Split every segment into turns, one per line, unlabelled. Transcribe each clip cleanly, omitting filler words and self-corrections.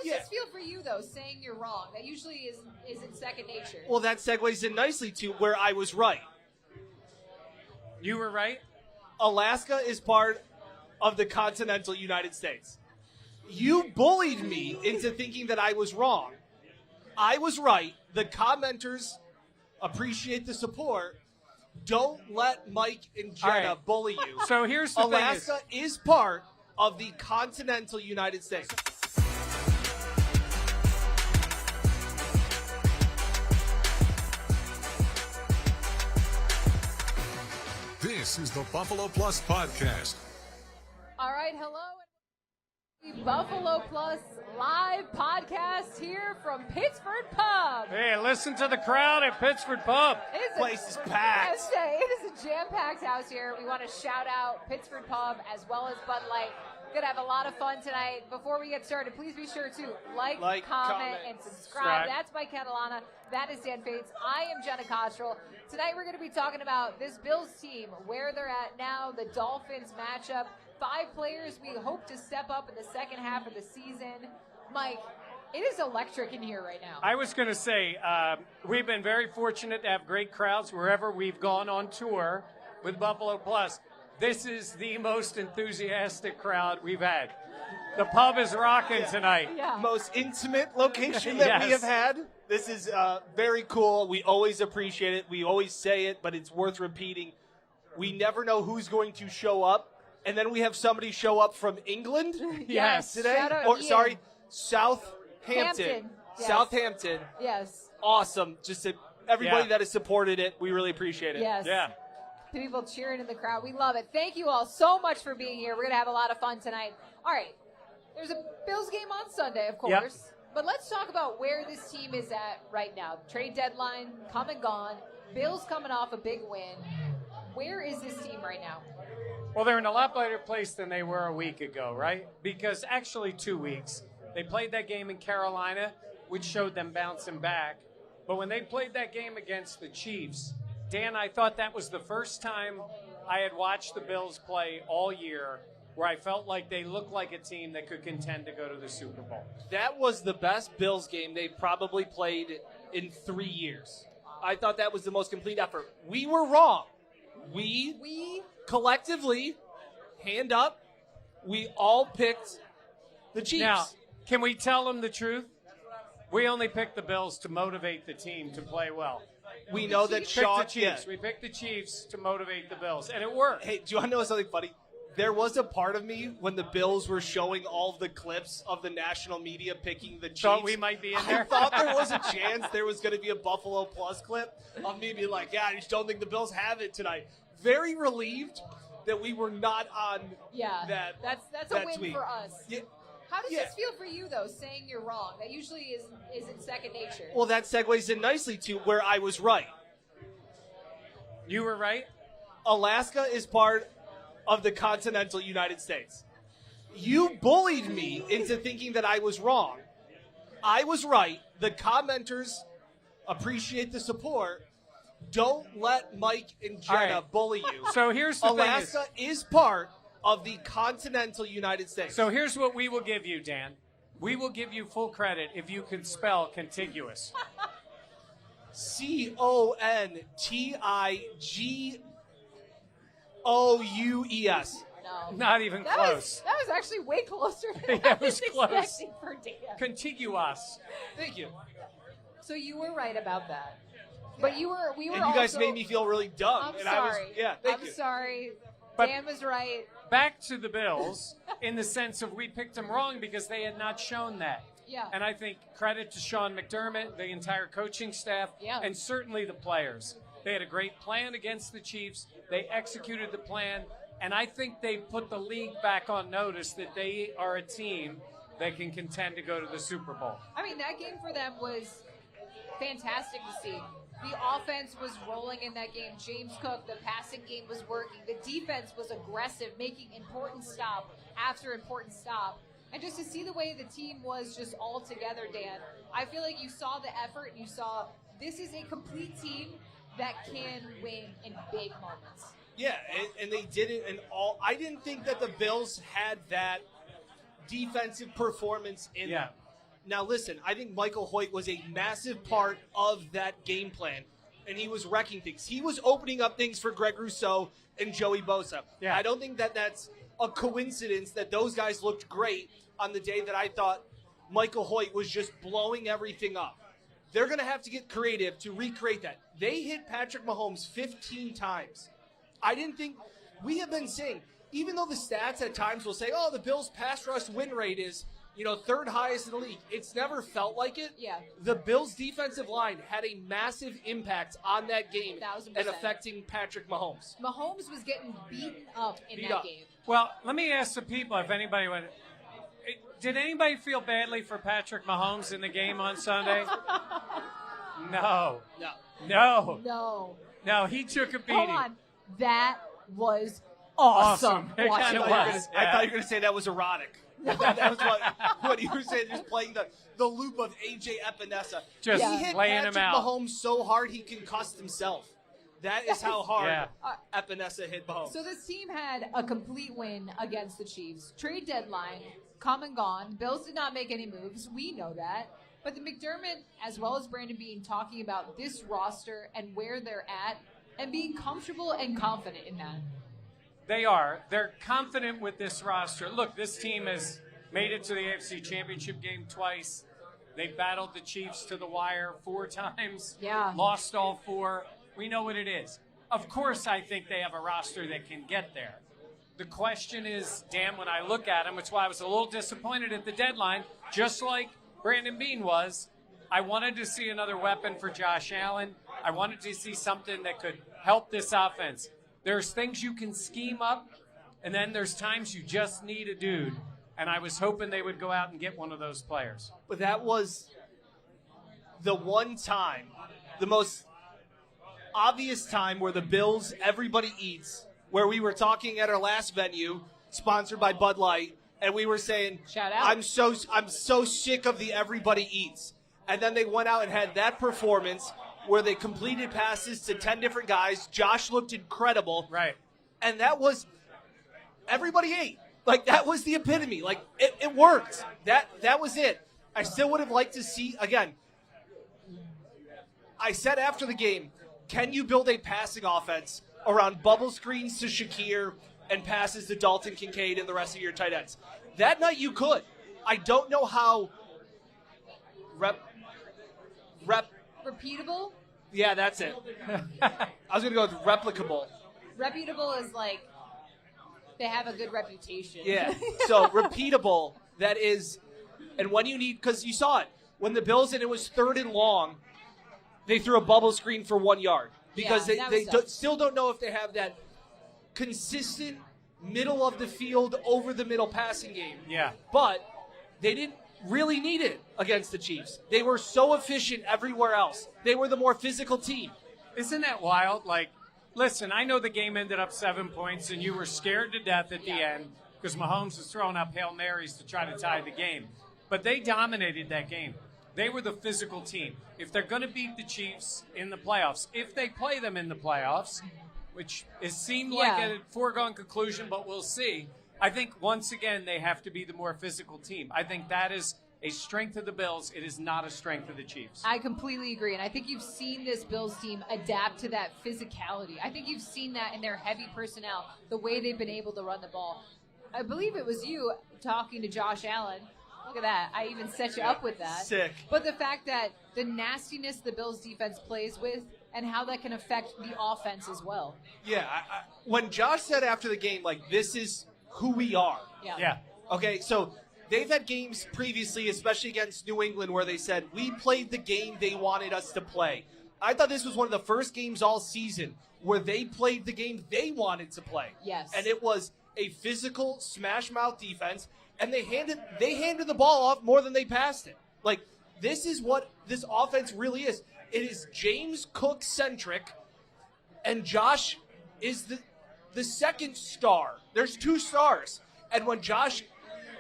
does this feel for you, though, saying you're wrong? That usually isn't second nature.
Well, that segues in nicely to where I was right.
You were right?
Alaska is part of the continental United States. You bullied me into thinking that I was wrong. I was right. The commenters appreciate the support. Don't let Mike and Jenna bully you.
So here's the
Alaska is part of the continental United States.
This is the Buffalo Plus Podcast.
All right, hello. The Buffalo Plus live podcast here from Pittsford Pub.
Hey, listen to the crowd at Pittsford Pub.
Place is packed.
It is a jam-packed house here. We want to shout out Pittsford Pub as well as Bud Light. Gonna have a lot of fun tonight. Before we get started, please be sure to like, comment, and subscribe. That's Mike Catalana. That is Dan Fates. I am Jenna Cottrell. Tonight we're going to be talking about this Bills team, where they're at now, the Dolphins matchup. 5 players we hope to step up in the second half of the season. Mike, it is electric in here right now.
I was going to say, we've been very fortunate to have great crowds wherever we've gone on tour with Buffalo Plus. This is the most enthusiastic crowd we've had. The pub is rocking tonight.
Yeah.
Most intimate location that we have had. This is very cool. We always appreciate it. We always say it, but it's worth repeating. We never know who's going to show up. And then we have somebody show up from England
Yes.
today.
Shout out
Or,
Ian.
sorry, Southampton.
Yes.
Southampton.
Yes.
Awesome. Just everybody that has supported it, we really appreciate it.
Yes.
Yeah.
People cheering in the crowd. We love it. Thank you all so much for being here. We're going to have a lot of fun tonight. All right. There's a Bills game on Sunday, of course.
Yep.
But let's talk about where this team is at right now. Trade deadline, come and gone. Bills coming off a big win. Where is this team right now?
Well, they're in a lot better place than they were a week ago, right? Because actually 2 weeks. They played that game in Carolina, which showed them bouncing back. But when they played that game against the Chiefs, Dan, I thought that was the first time I had watched the Bills play all year where I felt like they looked like a team that could contend to go to the Super Bowl.
That was the best Bills game they've probably played in 3 years. I thought that was the most complete effort. We were wrong. We collectively, hand up, we all picked the Chiefs.
Now, can we tell them the truth? We only picked the Bills to motivate the team to play well.
We know that
We
Sean.
picked the Chiefs. We picked the Chiefs to motivate the Bills, and it worked.
Hey, do you want to know something funny? There was a part of me when the Bills were showing all of the clips of the national media picking the Chiefs.
Thought we might be in there.
I thought there was a chance there was going to be a Buffalo Plus clip of me being like, yeah, I just don't think the Bills have it tonight. Very relieved that we were not on that.
That's
that
a win
tweet.
for us.
Yeah.
How does this feel for you, though, saying you're wrong? That usually isn't second nature.
Well, that segues in nicely to where I was right.
You were right.
Alaska is part of the continental United States. You bullied me into thinking that I was wrong. I was right. The commenters appreciate the support. Don't let Mike and Jenna bully you.
So here's the
Alaska is part of the continental United States.
So here's what we will give you, Dan. We will give you full credit if you can spell contiguous.
CONTIGOUES.
No.
Not even close.
That was actually way closer than
Yeah,
I
it was
was
close.
expecting for Dan.
Contiguous.
Thank you.
So you were right about that. But we were
And you guys
also,
made me feel really dumb.
I'm
and
sorry.
Thank you.
I'm sorry.
But-
Dan was right.
Back to the Bills in the sense of we picked them wrong because they had not shown that.
Yeah.
And I think credit to Sean McDermott, the entire coaching staff, and certainly the players. They had a great plan against the Chiefs. They executed the plan. And I think they put the league back on notice that they are a team that can contend to go to the Super Bowl.
I mean, that game for them was fantastic to see. The offense was rolling in that game. James Cook, the passing game was working. The defense was aggressive, making important stop after important stop. And just to see the way the team was just all together, Dan, I feel like you saw the effort and you saw this is a complete team that can win in big moments.
Yeah, and they did it in all. I didn't think that the Bills had that defensive performance in them. Now, listen, I think Michael Hoyt was a massive part of that game plan, and he was wrecking things. He was opening up things for Greg Rousseau and Joey Bosa.
Yeah.
I don't think that that's a coincidence that those guys looked great on the day that I thought Michael Hoyt was just blowing everything up. They're going to have to get creative to recreate that. They hit Patrick Mahomes 15 times. I didn't think – we have been saying, even though the stats at times will say, oh, the Bills' pass rush win rate is, third highest in the league. It's never felt like it.
Yeah.
The Bills' defensive line had a massive impact on that game
1,000%.
and affecting Patrick Mahomes.
Mahomes was getting beaten up in that game.
Well, let me ask the people if anybody would. Did anybody feel badly for Patrick Mahomes in the game on Sunday? No. No, he took a beating.
Hold on. That was awesome.
It kind of was.
I thought you were going to say that was erotic. That was what you were saying, just playing the loop of A.J. Epinesa.
Just
he hit
laying
Patrick
him out.
Mahomes so hard he concussed himself. That is how hard Epinesa hit Mahomes.
So this team had a complete win against the Chiefs. Trade deadline, come and gone. Bills did not make any moves. We know that. But the McDermott, as well as Brandon Beane, talking about this roster and where they're at and being comfortable and confident in that.
They are. They're confident with this roster. Look, this team has made it to the AFC Championship game twice. They battled the Chiefs to the wire 4 times.
Yeah.
Lost all 4. We know what it is. Of course, I think they have a roster that can get there. The question is, Dan, when I look at them, it's why I was a little disappointed at the deadline, just like Brandon Beane was. I wanted to see another weapon for Josh Allen. I wanted to see something that could help this offense. There's things you can scheme up, and then there's times you just need a dude. And I was hoping they would go out and get one of those players.
But that was the one time, the most obvious time where the Bills, everybody eats, where we were talking at our last venue, sponsored by Bud Light, and we were saying,
shout out.
I'm so sick of the everybody eats. And then they went out and had that performance where they completed passes to 10 different guys. Josh looked incredible.
Right.
And that was everybody ate. Like, that was the epitome. Like, it worked. That was it. I still would have liked to see, again, I said after the game, can you build a passing offense around bubble screens to Shakir and passes to Dalton Kincaid and the rest of your tight ends? That night you could. I don't know how
Repeatable?
Yeah, that's it. I was going to go with replicable.
Reputable is like they have a good reputation.
Yeah. So repeatable, that is, and when you need, because you saw it, when the Bills, and it was 3rd and long, they threw a bubble screen for 1 yard because they still don't know if they have that consistent middle of the field, over the middle passing game.
Yeah.
But they didn't really need it against the Chiefs. They were so efficient everywhere else. They were the more physical team.
Isn't that wild? Like, listen, I know the game ended up 7 points, and you were scared to death at the end because Mahomes was throwing up Hail Marys to try to tie the game. But they dominated that game. They were the physical team. If they're going to beat the Chiefs in the playoffs, if they play them in the playoffs, which it seemed like a foregone conclusion, but we'll see, I think once again they have to be the more physical team. I think that is a strength of the Bills. It is not a strength of the Chiefs.
I completely agree, and I think you've seen this Bills team adapt to that physicality. I think you've seen that in their heavy personnel, the way they've been able to run the ball. I believe it was you talking to Josh Allen. Look at that. I even set you up with that.
Sick.
But the fact that the nastiness the Bills defense plays with and how that can affect the offense as well.
Yeah. When Josh said after the game, like, this is who we are.
Yeah.
Okay, so they've had games previously, especially against New England, where they said, we played the game they wanted us to play. I thought this was one of the first games all season where they played the game they wanted to play.
Yes.
And it was a physical, smash-mouth defense, and they handed the ball off more than they passed it. Like, this is what this offense really is. It is James Cook-centric, and Josh is the second star. There's 2 stars. And when Josh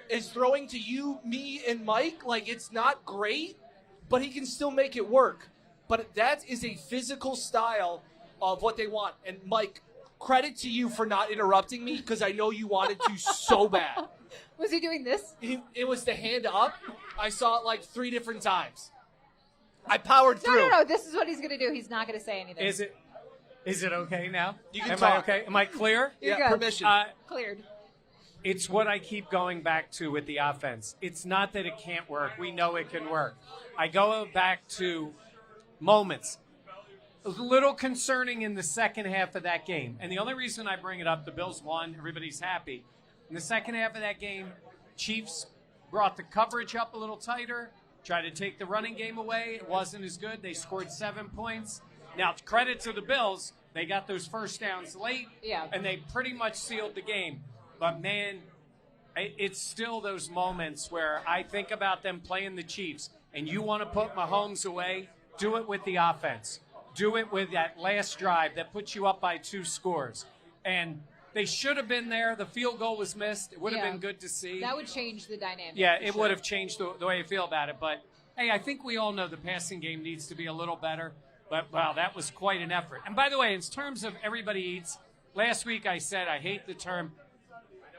is throwing to you, me, and Mike, like, it's not great, but he can still make it work. But that is a physical style of what they want. And, Mike, credit to you for not interrupting me, because I know you wanted to so bad.
Was he doing this?
It was the hand up, I saw it like 3 different times. I powered through.
No. This is what he's going to do. He's not going to say anything.
Is it okay now?
You can
Am
talk.
I okay? Am I clear?
You're
yeah,
good.
permission.
Cleared.
It's what I keep going back to with the offense. It's not that it can't work. We know it can work. I go back to moments. It was a little concerning in the second half of that game. And the only reason I bring it up, the Bills won, everybody's happy. In the second half of that game, Chiefs brought the coverage up a little tighter, tried to take the running game away. It wasn't as good. They scored 7 points. Now, credit to the Bills. They got those first downs late, and they pretty much sealed the game. But, man, it's still those moments where I think about them playing the Chiefs, and you want to put Mahomes away, do it with the offense. Do it with that last drive that puts you up by 2 scores. And they should have been there. The field goal was missed. It would have been good to see.
That would change the dynamic.
Yeah, it would have changed the way you feel about it. But, hey, I think we all know the passing game needs to be a little better. But, wow, that was quite an effort. And, by the way, in terms of everybody eats, last week I said I hate the term.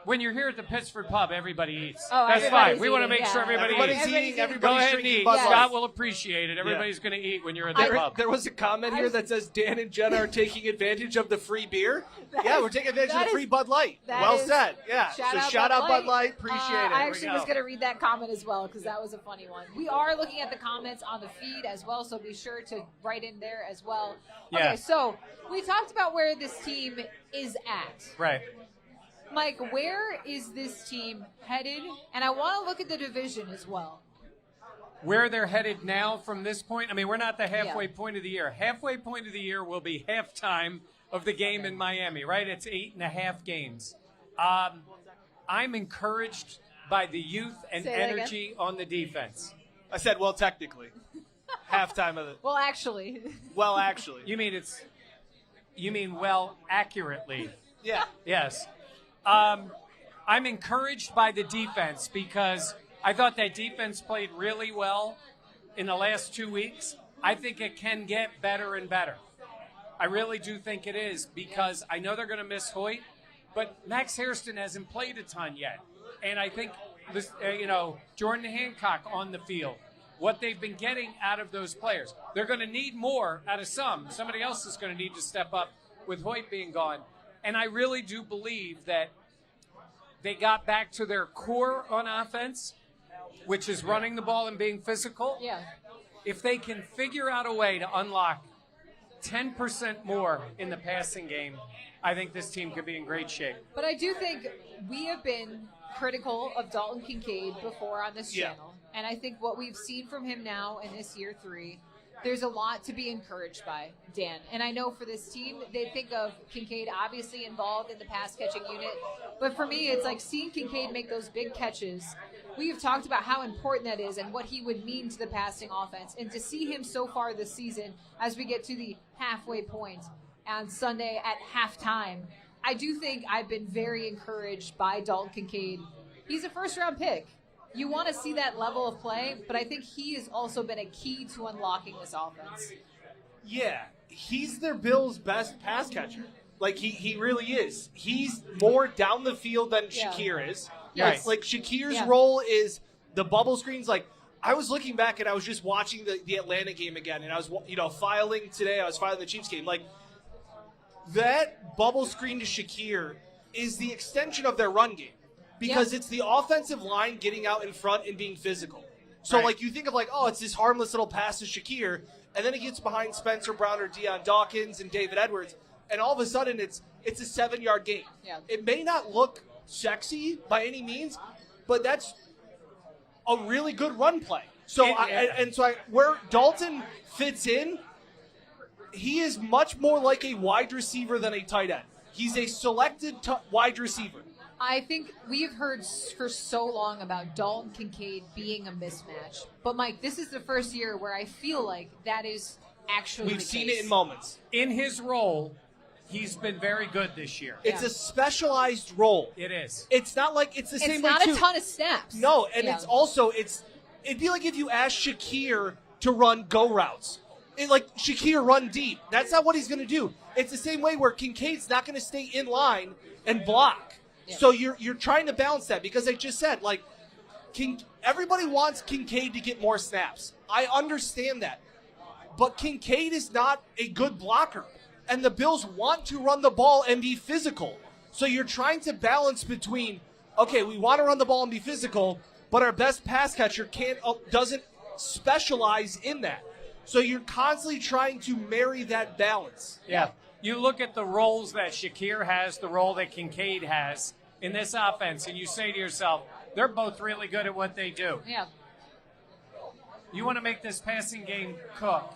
When you're here at the Pittsford Pub, everybody eats.
Oh,
that's fine. We want to make sure
everybody's
eats.
eating. Everybody's
Go ahead and
drinking
eat.
Bud Light.
Scott will appreciate it. Everybody's going to eat when you're at the pub.
There was a comment here that says Dan and Jenna are taking advantage of the free beer. We're taking advantage of the free Bud Light. Well said. Yeah. Shout out Bud Light. Appreciate it.
I actually was going to read that comment as well because that was a funny one. We are looking at the comments on the feed as well, so be sure to write in there as well.
Yeah.
Okay, so we talked about where this team is at.
Right.
Mike, where is this team headed? And I want to look at the division as well.
Where they're headed now from this point, I mean, we're not the halfway point of the year. Halfway point of the year will be halftime of the game in Miami, right? It's 8.5 games. I'm encouraged by the youth and energy on the defense.
I said, well, technically. Halftime of the.
Well, actually.
Well, actually.
You mean well accurately.
Yeah.
Yes. I'm encouraged by the defense because I thought that defense played really well in the last 2 weeks. I think it can get better and better. I really do think it is because I know they're going to miss Hoyt, but Max Hairston hasn't played a ton yet. And I think, this, Jordan Hancock on the field, what they've been getting out of those players. They're going to need more out of some. Somebody else is going to need to step up with Hoyt being gone. And I really do believe that they got back to their core on offense, which is running the ball and being physical.
Yeah.
If they can figure out a way to unlock 10% more in the passing game, I think this team could be in great shape.
But I do think we have been critical of Dalton Kincaid before on this channel. And I think what we've seen from him now in this year 3, there's a lot to be encouraged by, Dan. And I know for this team, they think of Kincaid obviously involved in the pass-catching unit. But for me, it's like seeing Kincaid make those big catches. We've talked about how important that is and what he would mean to the passing offense. And to see him so far this season as we get to the halfway point on Sunday at halftime, I do think I've been very encouraged by Dalton Kincaid. He's a first-round pick. You want to see that level of play, but I think he has also been a key to unlocking this offense.
Yeah, he's their Bills' best pass catcher. Like, he really is. He's more down the field than Shakir is.
Yes.
Like, Shakir's role is the bubble screens. Like, I was looking back and I was just watching the Atlanta game again, and I was, filing today. I was filing the Chiefs game. Like, that bubble screen to Shakir is the extension of their run game. Because it's the offensive line getting out in front and being physical. So, you think of, it's this harmless little pass to Shakir, and then it gets behind Spencer Brown or Dion Dawkins and David Edwards, and all of a sudden it's a 7-yard gain.
Yeah.
It may not look sexy by any means, but that's a really good run play. So, where Dalton fits in, he is much more like a wide receiver than a tight end. He's a selected wide receiver.
I think we've heard for so long about Dalton Kincaid being a mismatch. But, Mike, this is the first year where I feel like that is actually
We've seen it in moments.
In his role, he's been very good this year.
It's a specialized role.
It is.
It's not like it's the same way,
It's not a ton of snaps.
No, and it's also, it'd be like if you asked Shakir to run go routes. Shakir run deep. That's not what he's going to do. It's the same way where Kincaid's not going to stay in line and block. Yeah. So you're trying to balance that because I just said, everybody wants Kincaid to get more snaps. I understand that. But Kincaid is not a good blocker. And the Bills want to run the ball and be physical. So you're trying to balance between, okay, we want to run the ball and be physical, but our best pass catcher doesn't specialize in that. So you're constantly trying to marry that balance.
Yeah. You look at the roles that Shakir has, the role that Kincaid has in this offense, and you say to yourself, they're both really good at what they do.
Yeah.
You want to make this passing game cook.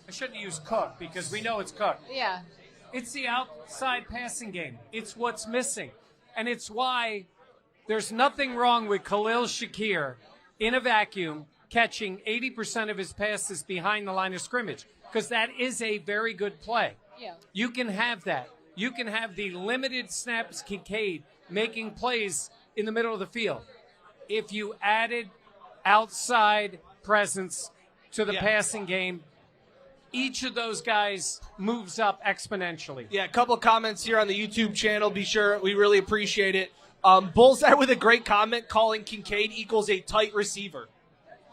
I shouldn't use cook because we know it's cook.
Yeah.
It's the outside passing game. It's what's missing. And it's why there's nothing wrong with Khalil Shakir in a vacuum catching 80% of his passes behind the line of scrimmage, because that is a very good play.
Yeah.
You can have that. You can have the limited snaps Kincaid making plays in the middle of the field. If you added outside presence to the passing game, each of those guys moves up exponentially.
Yeah, a couple of comments here on the YouTube channel. Be sure, we really appreciate it. Bullseye with a great comment calling Kincaid equals a tight receiver.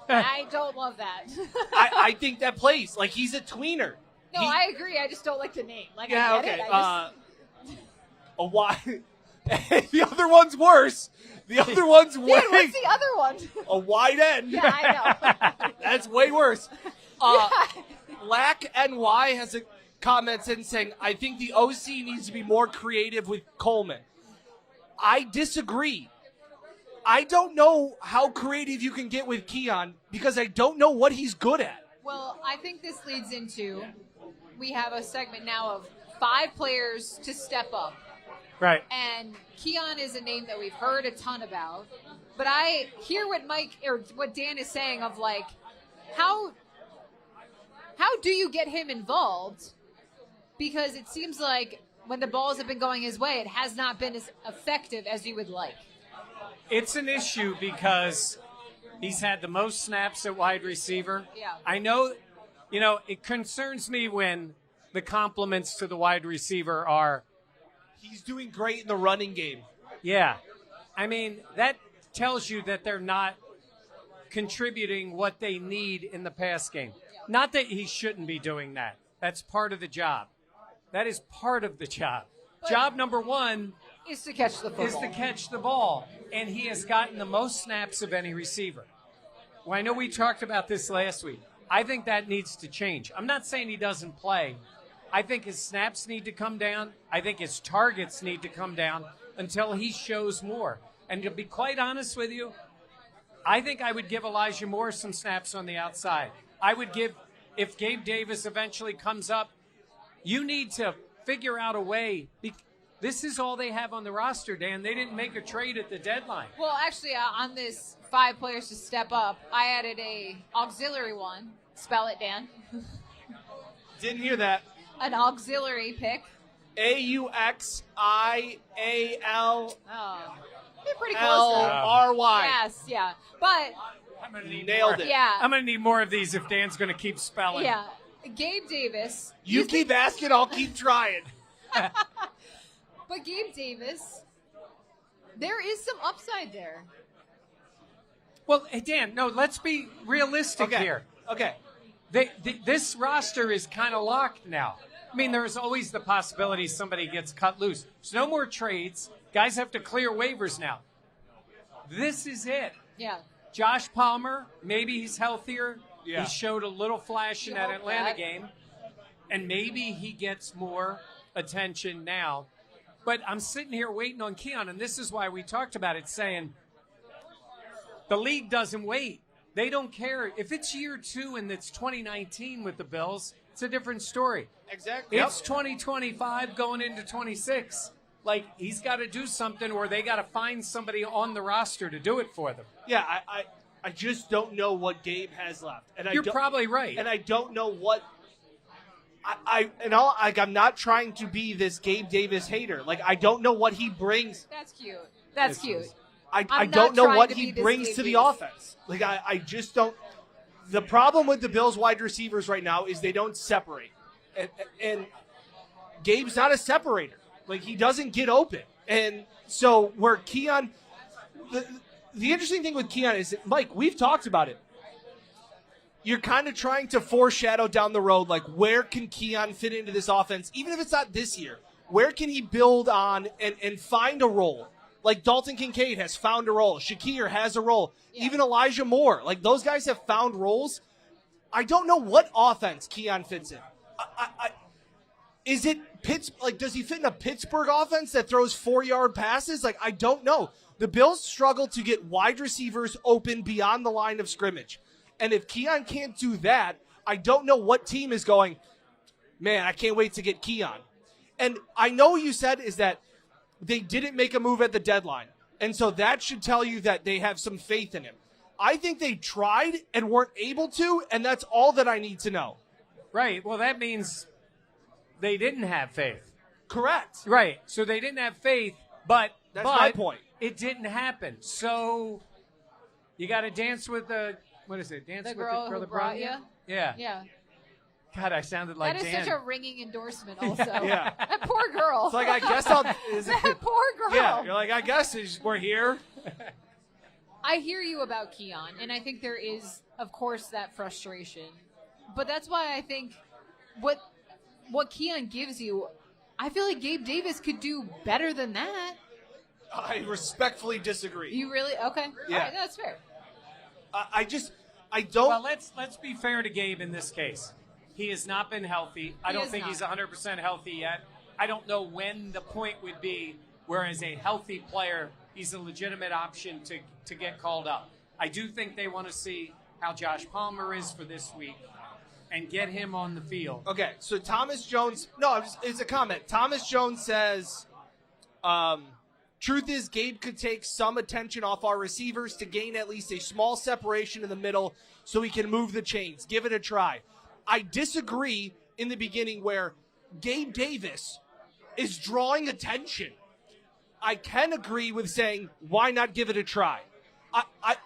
I don't love that.
I think that plays. Like, he's a tweener.
No, I agree. I just don't like the name. Like,
yeah,
I get
okay. A wide. The other one's worse. The other one's way.
Dude, what's the other one?
A wide end.
Yeah, I know.
That's way worse. Lack NY has a comment in saying, I think the OC needs to be more creative with Coleman. I disagree. I don't know how creative you can get with Keon because I don't know what he's good at.
Well, I think this leads into, we have a segment now of 5 players to step up.
Right.
And Keon is a name that we've heard a ton about. But I hear what Mike, or what Dan is saying of like, how do you get him involved? Because it seems like when the balls have been going his way, it has not been as effective as you would like.
It's an issue because he's had the most snaps at wide receiver.
Yeah.
I know, it concerns me when the compliments to the wide receiver are,
he's doing great in the running game.
Yeah. I mean, that tells you that they're not contributing what they need in the pass game. Not that he shouldn't be doing that. That's part of the job. That is part of the job. Job number one
is to catch the football.
Is to catch the ball. And he has gotten the most snaps of any receiver. Well, I know we talked about this last week. I think that needs to change. I'm not saying he doesn't play. I think his snaps need to come down. I think his targets need to come down until he shows more. And to be quite honest with you, I think I would give Elijah Moore some snaps on the outside. I would give, if Gabe Davis eventually comes up, you need to figure out a way. This is all they have on the roster, Dan. They didn't make a trade at the deadline.
Well, actually, on this 5 players to step up, I added a auxiliary one. Spell it, Dan.
Didn't hear that.
An auxiliary pick.
AUXIAL.
Oh, you're pretty close.
LRY.
Yes, yeah. But
I'm gonna need
nailed
more.
it.
Yeah.
I'm going to need more of these if Dan's going to keep spelling.
Yeah. Gabe Davis.
You keep asking, I'll keep trying.
But Gabe Davis, there is some upside there.
Well, hey, Dan, no, let's be realistic here.
Okay.
This roster is kind of locked now. I mean, there's always the possibility somebody gets cut loose. There's no more trades. Guys have to clear waivers now. This is it.
Yeah.
Josh Palmer, maybe he's healthier.
Yeah.
He showed a little flash in that
hope
Atlanta
that.
game. And maybe he gets more attention now. But I'm sitting here waiting on Keon, and this is why we talked about it, saying the league doesn't wait. They don't care. If it's year 2 and it's 2019 with the Bills, it's a different story.
Exactly.
It's 2025 going into 26. Like, he's got to do something, or they got to find somebody on the roster to do it for them.
Yeah, I just don't know what Gabe has left. And
You're probably right.
And I don't know what I'm not trying to be this Gabe Davis hater. Like, I don't know what he brings.
That's cute. That's cute.
I don't know what he brings to the offense. Like, I just don't. The problem with the Bills wide receivers right now is they don't separate. And Gabe's not a separator. Like, he doesn't get open. And so where Keon, the interesting thing with Keon is, Mike, we've talked about it. You're kind of trying to foreshadow down the road, like, where can Keon fit into this offense, even if it's not this year? Where can he build on and find a role? Like Dalton Kincaid has found a role. Shakir has a role. Yeah. Even Elijah Moore. Like, those guys have found roles. I don't know what offense Keon fits in. Is it does he fit in a Pittsburgh offense that throws 4-yard passes? Like, I don't know. The Bills struggle to get wide receivers open beyond the line of scrimmage. And if Keon can't do that, I don't know what team is going, man, I can't wait to get Keon. And I know you said is that they didn't make a move at the deadline. And so that should tell you that they have some faith in him. I think they tried and weren't able to, and that's all that I need to know.
Right. Well, that means they didn't have faith.
Correct.
Right. So they didn't have faith, but
that's my point.
It didn't happen. So you got to dance with the what is it? Dance
the
with
girl
the girl
who
that brought
you?
Yeah.
Yeah.
God, I sounded like
Dan.
Dan.
That is such a ringing endorsement also.
Yeah.
That poor girl.
It's like, I guess I'll...
That poor girl.
Yeah, you're like, I guess we're here.
I hear you about Keon, and I think there is, of course, that frustration. But that's why I think what Keon gives you, I feel like Gabe Davis could do better than that.
I respectfully disagree.
You really? Okay.
Yeah.
All right, that's fair.
I don't...
Well, let's be fair to Gabe in this case. He has not been healthy. I don't think he's 100% healthy yet. I don't know when the point would be where, as a healthy player, he's a legitimate option to get called up. I do think they want to see how Josh Palmer is for this week and get him on the field.
Okay, so Thomas Jones... No, it's a comment. Thomas Jones says, truth is, Gabe could take some attention off our receivers to gain at least a small separation in the middle so he can move the chains. Give it a try. I disagree in the beginning where Gabe Davis is drawing attention. I can agree with saying, why not give it a try?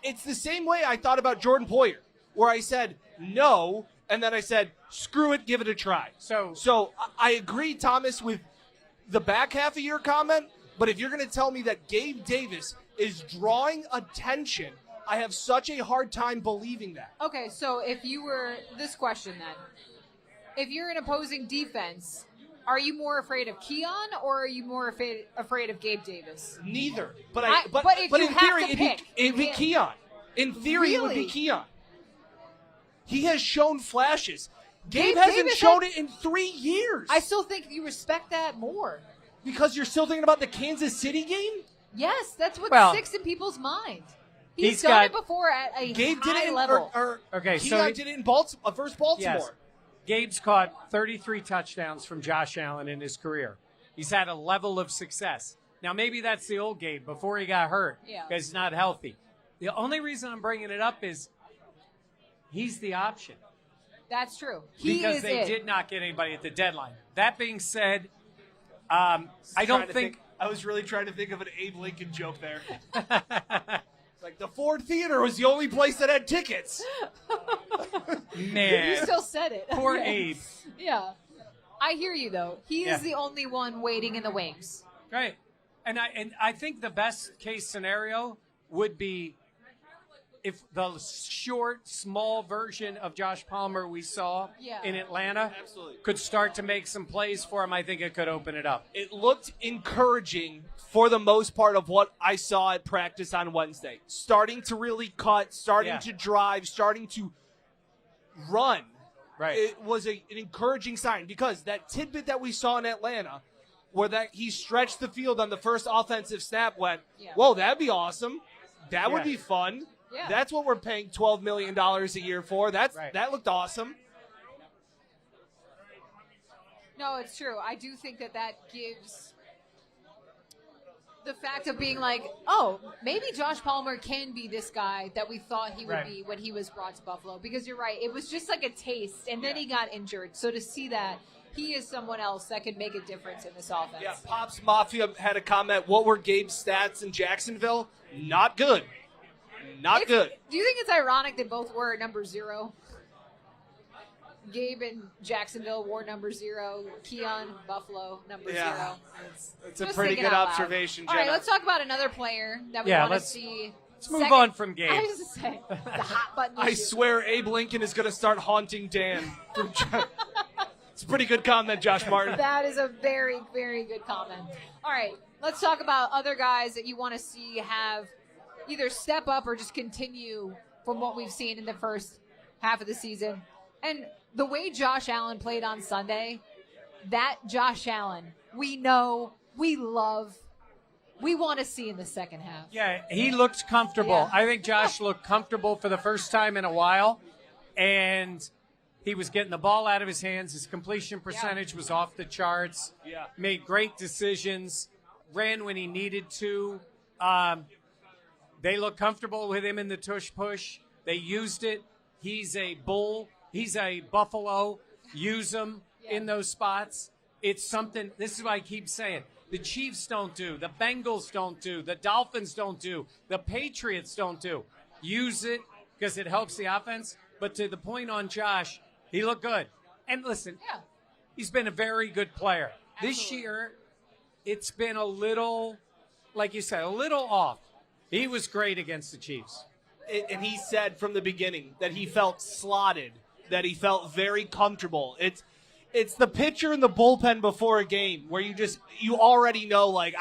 It's the same way I thought about Jordan Poyer, where I said no, and then I said, screw it, give it a try. So I agree, Thomas, with the back half of your comment, but if you're going to tell me that Gabe Davis is drawing attention, I have such a hard time believing that.
Okay, so if you were this question then, if you're an opposing defense, are you more afraid of Keon or are you more afraid of Gabe Davis?
Neither. But
in theory,
it'd be Keon. In theory, It would be Keon. He has shown flashes. Gabe hasn't
Davis
shown it in 3 years.
I still think you respect that more.
Because you're still thinking about the Kansas City game?
Yes, that's what sticks in people's mind. He's done it before at a high level.
Keon did it in versus Baltimore.
Yes. Gabe's caught 33 touchdowns from Josh Allen in his career. He's had a level of success. Now, maybe that's the old Gabe before he got hurt because he's not healthy. The only reson I'm bringing it up is he's the option.
That's true.
Because they did not get anybody at the deadline. That being said, I don't think...
I was really trying to think of an Abe Lincoln joke there. Like, the Ford Theater was the only place that had tickets.
Man.
You still said it.
Poor Abe.
Yeah. I hear you, though. He is the only one waiting in the wings.
Right. And I think the best case scenario would be if the short, small version of Josh Palmer we saw in Atlanta could start to make some plays for him, I think it could open it up.
It looked encouraging for the most part of what I saw at practice on Wednesday. Starting to really cut, starting to drive, starting to run.
Right.
It was an encouraging sign because that tidbit that we saw in Atlanta where that he stretched the field on the first offensive snap went, whoa, that'd be awesome. That would be fun. Yeah. That's what we're paying $12 million a year for. That looked awesome.
No, it's true. I do think that gives the fact of being like, oh, maybe Josh Palmer can be this guy that we thought he would be when he was brought to Buffalo. Because you're right. It was just like a taste, and then he got injured. So to see that, he is someone else that could make a difference in this offense.
Yeah, Pops Mafia had a comment, what were Gabe's stats in Jacksonville? Not good. Not good.
Do you think it's ironic they both were number 0? Gabe in Jacksonville wore number 0. Keon, Buffalo, number 0.
It's a pretty good observation, Jenna.
All right, let's talk about another player that we want to see
Let's move on from Gabe.
I was just saying, the hot button issue.
I swear Abe Lincoln is going to start haunting Dan. It's a pretty good comment, Josh Martin.
That is a very, very good comment. All right, let's talk about other guys that you want to see have either step up or just continue from what we've seen in the first half of the season. And the way Josh Allen played on Sunday, that Josh Allen, we know, we love, we want to see in the second half.
Yeah, he looked comfortable.
Yeah.
I think Josh looked comfortable for the first time in a while, and he was getting the ball out of his hands. His completion percentage was off the charts.
Yeah.
Made great decisions, ran when he needed to. They look comfortable with him in the tush push. They used it. He's a bull. He's a buffalo. Use him in those spots. It's something, this is what I keep saying. The Chiefs don't do. The Bengals don't do. The Dolphins don't do. The Patriots don't do. Use it because it helps the offense. But to the point on Josh, he looked good. And listen, he's been a very good player. Absolutely. This year, it's been a little, like you said, a little off. He was great against the Chiefs.
And he said from the beginning that he felt slotted, that he felt very comfortable. It's the pitcher in the bullpen before a game where you already know, like,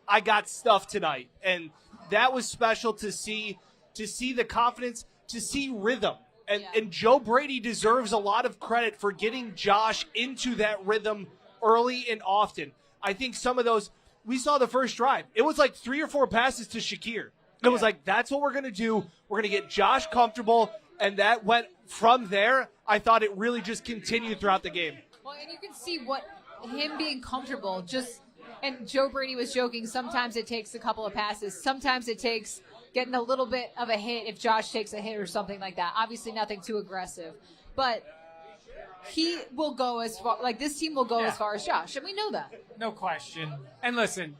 I got stuff tonight. And that was special to see the confidence, to see rhythm. And Joe Brady deserves a lot of credit for getting Josh into that rhythm early and often. I think some of those, we saw the first drive. It was like 3 or 4 passes to Shakir. It was like, that's what we're going to do. We're going to get Josh comfortable. And that went from there. I thought it really just continued throughout the game.
Well, and you can see what him being comfortable and Joe Brady was joking, sometimes it takes a couple of passes. Sometimes it takes getting a little bit of a hit if Josh takes a hit or something like that. Obviously nothing too aggressive. But he will go as far, like this team will go as far as Josh, and we know that.
No question. And listen,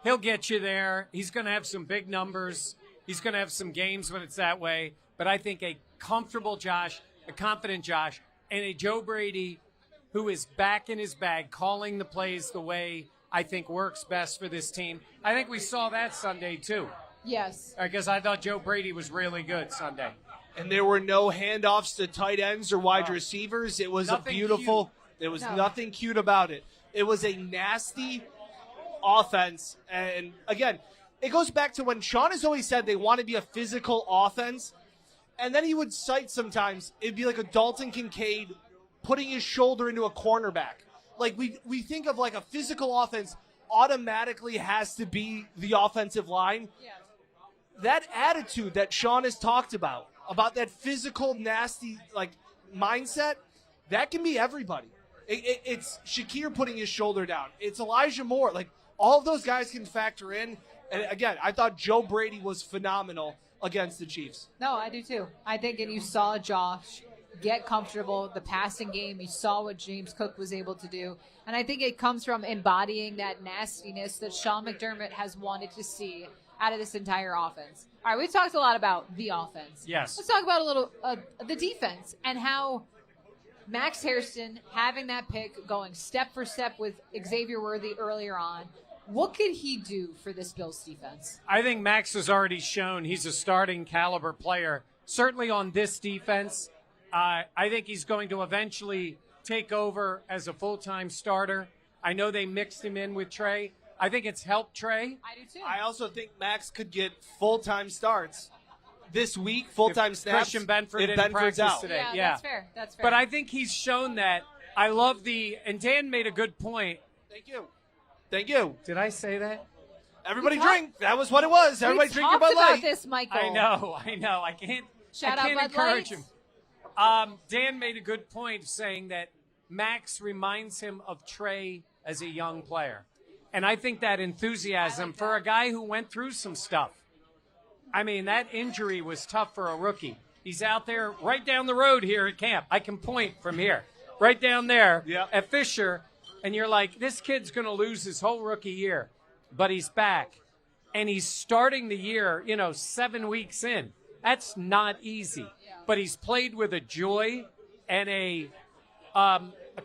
he'll get you there. He's going to have some big numbers. He's going to have some games when it's that way. But I think a comfortable Josh, a confident Josh, and a Joe Brady who is back in his bag, calling the plays the way I think works best for this team. I think we saw that Sunday too.
Yes.
Because I thought Joe Brady was really good Sunday.
And there were no handoffs to tight ends or wide receivers. It was
nothing
a beautiful
cute.
There was nothing cute about it. It was a nasty offense. And again, it goes back to when Sean has always said they want to be a physical offense. And then he would cite sometimes, it'd be like a Dalton Kincaid putting his shoulder into a cornerback. Like we think of like a physical offense automatically has to be the offensive line.
Yeah.
That attitude that Sean has talked about that physical, nasty like mindset, that can be everybody. It's Shakir putting his shoulder down. It's Elijah Moore. Like all of those guys can factor in. And again, I thought Joe Brady was phenomenal against the Chiefs.
No, I do too. I think, and you saw Josh get comfortable, the passing game. You saw what James Cook was able to do. And I think it comes from embodying that nastiness that Sean McDermott has wanted to see out of this entire offense. All right, we talked a lot about the offense.
Yes.
Let's talk about a little the defense and how Max Hairston having that pick, going step for step with Xavier Worthy earlier on. What could he do for this Bills defense?
I think Max has already shown he's a starting caliber player, certainly on this defense. I think he's going to eventually take over as a full-time starter. I know they mixed him in with Trey. I think it's helped Trey.
I do too.
I also think Max could get full-time starts this week, full-time snaps.
Christian Benford
if
didn't
Benford's
practice
out.
today.
Yeah, that's fair. That's fair.
But I think he's shown that. I love and Dan made a good point.
Thank you.
Did I say that?
Everybody drink. That was what it was. Everybody drink your Bud
Talked about
Light.
this, Michael.
I know. I can't
Shout out Bud
encourage
Lights.
him. Dan made a good point saying that Max reminds him of Trey as a young player. And I think that enthusiasm for a guy who went through some stuff. I mean, that injury was tough for a rookie. He's out there right down the road here at camp. I can point from here. Right down there at Fisher. And you're like, this kid's going to lose his whole rookie year. But he's back. And he's starting the year, 7 weeks in. That's not easy. But he's played with a joy and a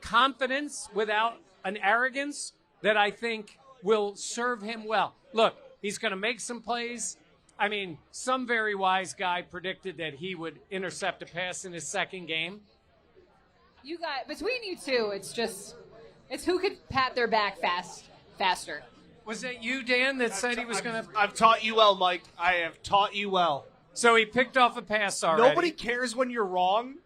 confidence without an arrogance that I think will serve him well. Look, he's going to make some plays. I mean, some very wise guy predicted that he would intercept a pass in his second game.
You got, between you two, it's who could pat their back faster.
Was that you, Dan, that said he was going to?
I've taught you well, Mike. I have taught you well.
So he picked off a pass already.
Nobody cares when you're wrong,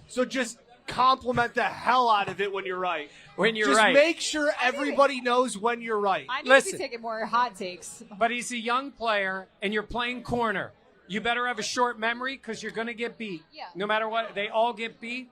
so just compliment the hell out of it when you're right.
When you're
just
right.
Just make sure everybody knows when you're right.
I need to be taking more hot takes.
But he's a young player, and you're playing corner. You better have a short memory because you're going to get beat.
Yeah.
No matter what, they all get beat.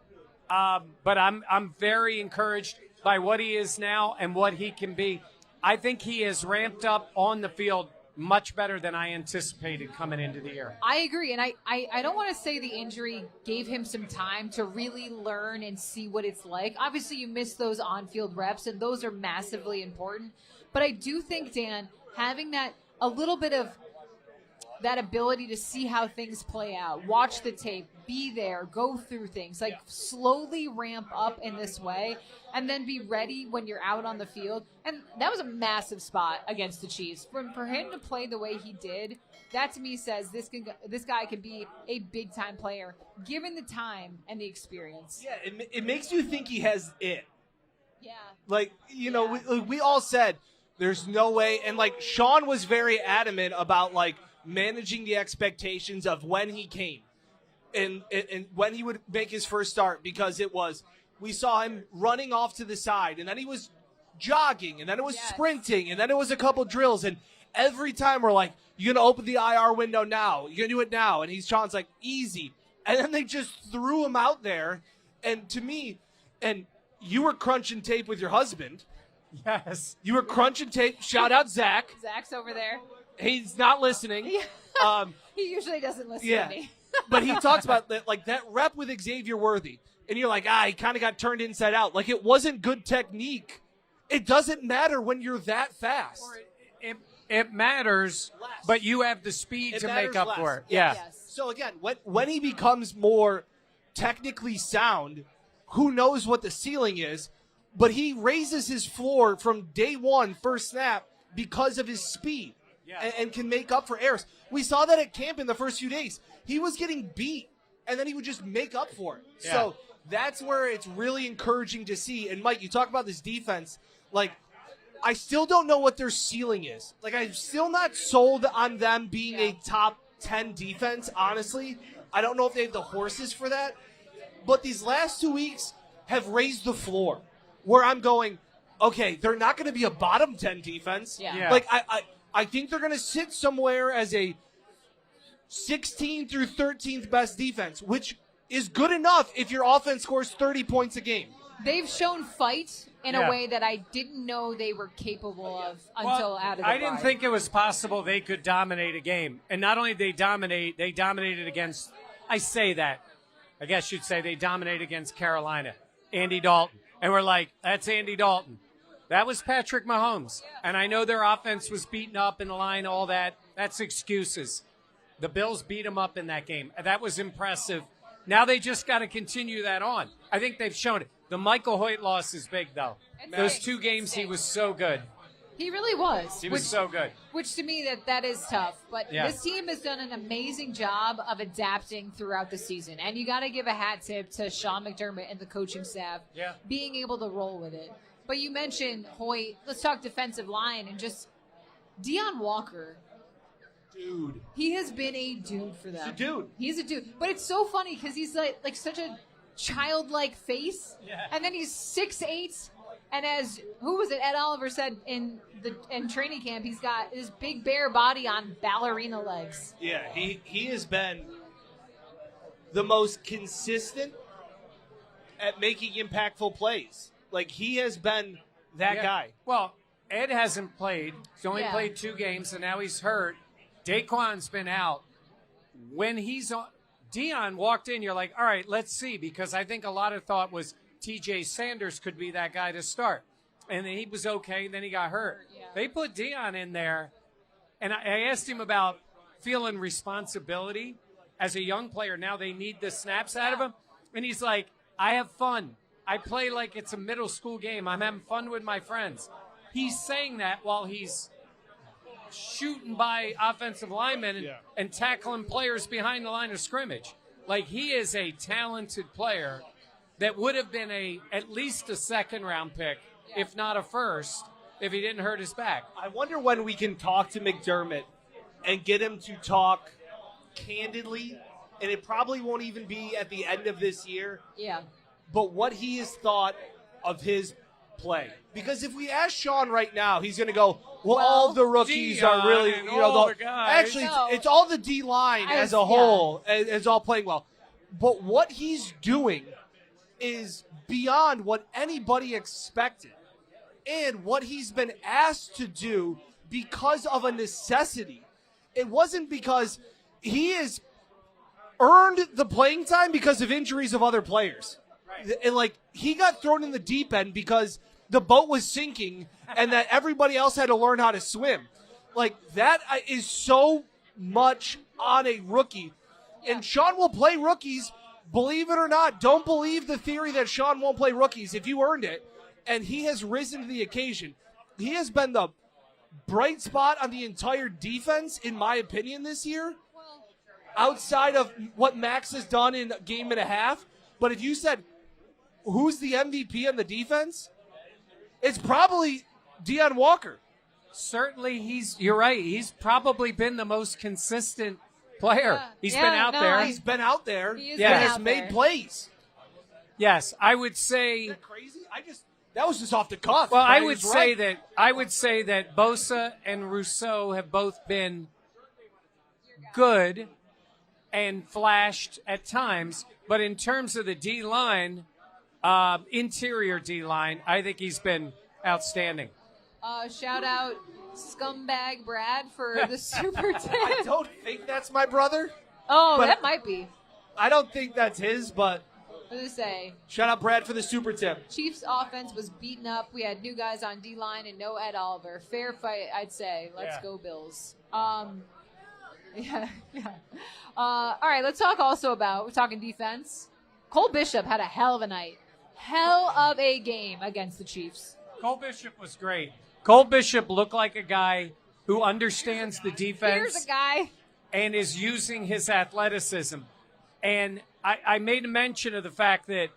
But I'm very encouraged by what he is now and what he can be. I think he is ramped up on the field much better than I anticipated coming into the year.
I agree, and I don't want to say the injury gave him some time to really learn and see what it's like. Obviously, you miss those on-field reps, and those are massively important. But I do think, Dan, having a little bit of that ability to see how things play out, watch the tape, be there, go through things, slowly ramp up in this way, and then be ready when you're out on the field. And that was a massive spot against the Chiefs. For him to play the way he did, that to me says this guy can be a big-time player, given the time and the experience.
Yeah, it makes you think he has it.
Yeah.
We all said there's no way. And, Sean was very adamant about, managing the expectations of when he came and when he would make his first start, because we saw him running off to the side, and then he was jogging, and then it was sprinting, and then it was a couple drills, and every time we're like, you're going to open the IR window now, you're going to do it now, and Sean's like, easy, and then they just threw him out there, and to me, and you were crunching tape with your husband.
Yes.
You were crunching tape. Shout out Zach.
Zach's over there.
He's not listening.
He usually doesn't listen to me.
But he talks about that, that rep with Xavier Worthy. And you're like, he kind of got turned inside out. It wasn't good technique. It doesn't matter when you're that fast.
It matters, but you have the speed to make up for it. Yeah.
Yes.
So, again, when he becomes more technically sound, who knows what the ceiling is, but he raises his floor from day one, first snap, because of his speed. Yeah. And can make up for errors. We saw that at camp in the first few days. He was getting beat, and then he would just make up for it. Yeah. So that's where it's really encouraging to see. And, Mike, you talk about this defense. I still don't know what their ceiling is. I'm still not sold on them being a top 10 defense, honestly. I don't know if they have the horses for that. But these last 2 weeks have raised the floor, where I'm going, okay, they're not going to be a bottom 10 defense.
Yeah.
I think they're going to sit somewhere as a 16th through 13th best defense, which is good enough if your offense scores 30 points a game.
They've shown fight in a way that I didn't know they were capable of until out of the
I didn't think it was possible they could dominate a game. And not only they dominated against, I guess you'd say they dominated against Carolina, Andy Dalton. And we're like, that's Andy Dalton. That was Patrick Mahomes. And I know their offense was beaten up in the line, all that. That's excuses. The Bills beat them up in that game. That was impressive. Now they just got to continue that on. I think they've shown it. The Michael Hoyt loss is big, though. Those 2 games, he was so good.
He really was.
He was so good.
Which to me, that is tough. But this team has done an amazing job of adapting throughout the season. And you got to give a hat tip to Sean McDermott and the coaching staff being able to roll with it. But you mentioned Hoyt. Let's talk defensive line and just Dion Walker.
Dude.
He has been a dude for them.
He's a dude.
He's a dude. But it's so funny because he's like such a childlike face.
Yeah.
And then he's 6'8". And as, Ed Oliver said in training camp, he's got his big bare body on ballerina legs.
Yeah, he has been the most consistent at making impactful plays. He has been that guy.
Well, Ed hasn't played. He's only played 2 games, and now he's hurt. Daquan's been out. When he's on, Dion walked in, you're like, all right, let's see, because I think a lot of thought was TJ Sanders could be that guy to start. And then he was okay, then he got hurt. Yeah. They put Dion in there, and I asked him about feeling responsibility as a young player. Now they need the snaps out of him. And he's like, I have fun. I play like it's a middle school game. I'm having fun with my friends. He's saying that while he's shooting by offensive linemen and tackling players behind the line of scrimmage. Like, he is a talented player that would have been at least a second-round pick, if not a first, if he didn't hurt his back.
I wonder when we can talk to McDermott and get him to talk candidly, and it probably won't even be at the end of this year.
Yeah.
But what he has thought of his play. Because if we ask Sean right now, he's going to go, well, all the rookies
Dion
are really,
and all the guys.
Actually, it's all the D-line as a whole is all playing well. But what he's doing is beyond what anybody expected. And what he's been asked to do because of a necessity. It wasn't because he has earned the playing time because of injuries of other players. Right. And, like, he got thrown in the deep end because the boat was sinking and that everybody else had to learn how to swim. Like, that is so much on a rookie. Yeah. And Sean will play rookies, believe it or not. Don't believe the theory that Sean won't play rookies if you earned it. And he has risen to the occasion. He has been the bright spot on the entire defense, in my opinion, this year, outside of what Max has done in a game and a half. But if you said, who's the MVP on the defense? It's probably Dion Walker.
Certainly, you're right. He's probably been the most consistent player. He's been out there.
He's been out there.
He has
made plays.
Yes, I would say.
Isn't that crazy? That was just off the cuff.
Well, I would say that Bosa and Rousseau have both been good and flashed at times, but in terms of the D-line, interior D-line, I think he's been outstanding.
Shout out Scumbag Brad for the Super 10.
I don't think that's my brother.
Oh, that might be.
I don't think that's his, but
what did I say?
Shout out Brad for the super tip.
Chiefs offense was beaten up. We had new guys on D-line and no Ed Oliver. Fair fight, I'd say. Let's go Bills. All right, let's talk also about, we're talking defense. Cole Bishop had a hell of a night. Hell of a game against the Chiefs.
Cole Bishop was great. Cole Bishop looked like a guy who understands the defense.
Here's a guy.
And is using his athleticism. And I made a mention of the fact that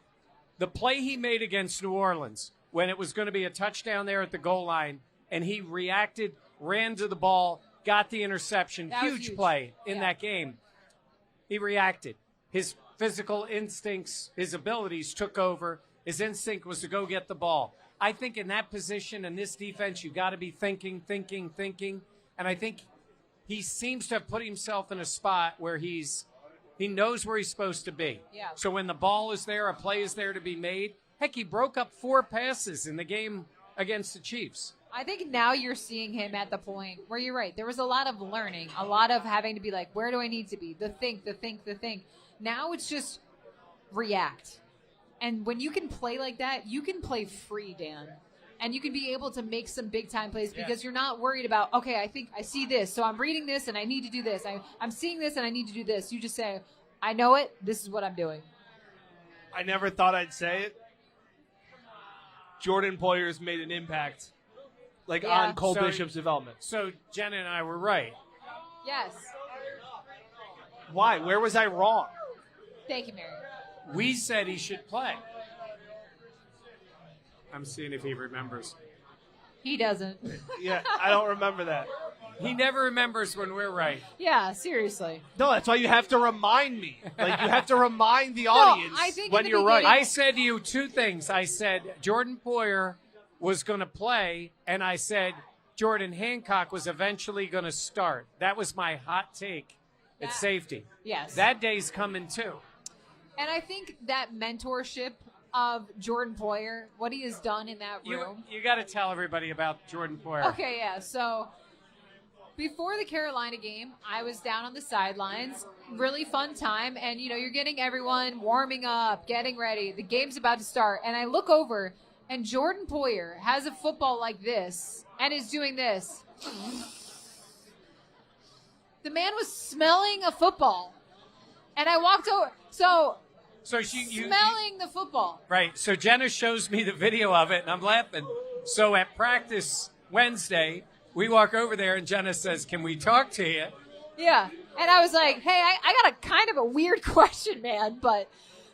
the play he made against New Orleans, when it was going to be a touchdown there at the goal line, and he reacted, ran to the ball, got the interception, huge play in that game. He reacted. His physical instincts, his abilities took over. His instinct was to go get the ball. I think in that position, in this defense, you got to be thinking. And I think he seems to have put himself in a spot where he knows where he's supposed to be.
Yeah.
So when the ball is there, a play is there to be made. Heck, he broke up 4 passes in the game against the Chiefs.
I think now you're seeing him at the point where you're right. There was a lot of learning, a lot of having to be like, where do I need to be? The think. Now it's just react. And when you can play like that, you can play free, Dan. And you can be able to make some big-time plays because you're not worried about, okay, I think I see this, so I'm reading this and I need to do this. I'm seeing this and I need to do this. You just say, I know it. This is what I'm doing.
I never thought I'd say it. Jordan Poyer's made an impact, on Cole Bishop's development.
So Jenna and I were right.
Yes.
Why? Where was I wrong?
Thank you, Mary.
We said he should play. I'm seeing if he remembers.
He doesn't.
Yeah, I don't remember that.
He never remembers when we're right.
Yeah, seriously.
No, that's why you have to remind me. You have to remind the audience when you're right.
I said to you 2 things. I said Jordan Poyer was going to play, and I said Jordan Hancock was eventually going to start. That was my hot take at safety.
Yes.
That day's coming too.
And I think that mentorship of Jordan Poyer, what he has done in that room.
You got to tell everybody about Jordan Poyer.
Okay, yeah. So before the Carolina game, I was down on the sidelines. Really fun time. And, you're getting everyone warming up, getting ready. The game's about to start. And I look over, and Jordan Poyer has a football like this and is doing this. The man was smelling a football. And I walked over. So smelling the football.
Right. So Jenna shows me the video of it, and I'm laughing. So at practice Wednesday, we walk over there, and Jenna says, "Can we talk to you?"
Yeah. And I was like, hey, I got a kind of a weird question, man, but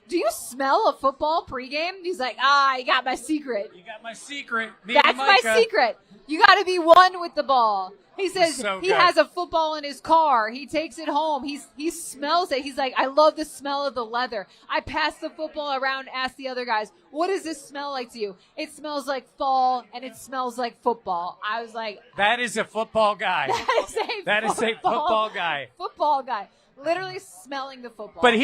do you smell a football pregame? He's like, you got my secret.
You got my secret.
That's my secret. You got to be one with the ball. He says he has a football in his car. He takes it home. He smells it. He's like, I love the smell of the leather. I pass the football around, ask the other guys, what does this smell like to you? It smells like fall, and it smells like football. I was like,
that is a football guy. That is a football guy.
Football guy. Literally smelling the football.
But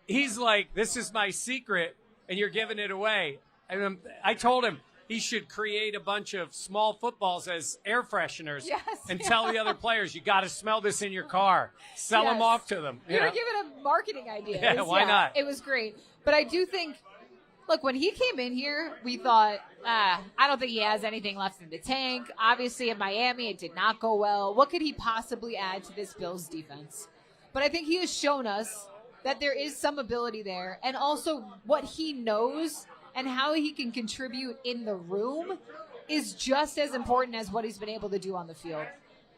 he's like, this is my secret, and you're giving it away. And I told him, he should create a bunch of small footballs as air fresheners and tell the other players, you got to smell this in your car. Sell them off to them.
You're giving a marketing idea.
Yeah, why not?
It was great. But I do think, look, when he came in here, we thought, I don't think he has anything left in the tank. Obviously, in Miami, it did not go well. What could he possibly add to this Bills defense? But I think he has shown us that there is some ability there, and also what he knows and how he can contribute in the room is just as important as what he's been able to do on the field.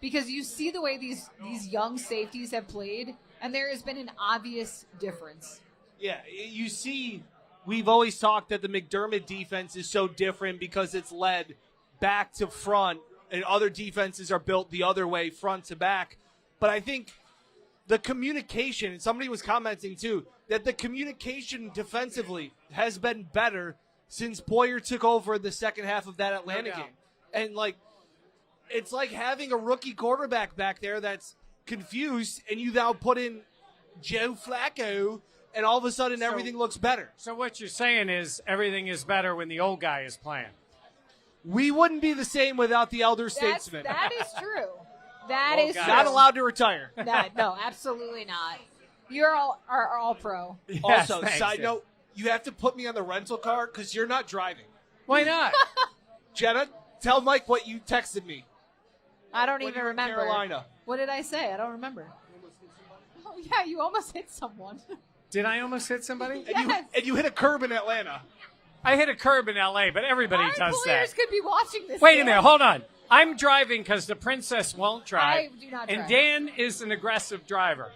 Because you see the way these young safeties have played, and there has been an obvious difference.
Yeah, you see, we've always talked that the McDermott defense is so different because it's led back to front, and other defenses are built the other way, front to back. But I think the communication, and somebody was commenting too, that the communication defensively has been better since Poyer took over the second half of that Atlanta game. And, it's like having a rookie quarterback back there that's confused, and you now put in Joe Flacco, and all of a sudden everything looks better.
So what you're saying is everything is better when the old guy is playing.
We wouldn't be the same without the elder statesman.
That is true. That is true.
Not allowed to retire.
No, absolutely not. You're all pro.
Yes,
also,
thanks,
side note, you have to put me on the rental car because you're not driving.
Why not?
Jenna, tell Mike what you texted me.
I don't even remember.
Carolina.
What did I say? I don't remember. Oh, yeah, you almost hit someone.
Did I almost hit somebody?
Yes.
And you hit a curb in Atlanta.
I hit a curb in L.A., but everybody does that.
Players could be watching this.
Wait a minute. Hold on. I'm driving because the princess won't drive.
I do not drive.
And Dan is an aggressive driver.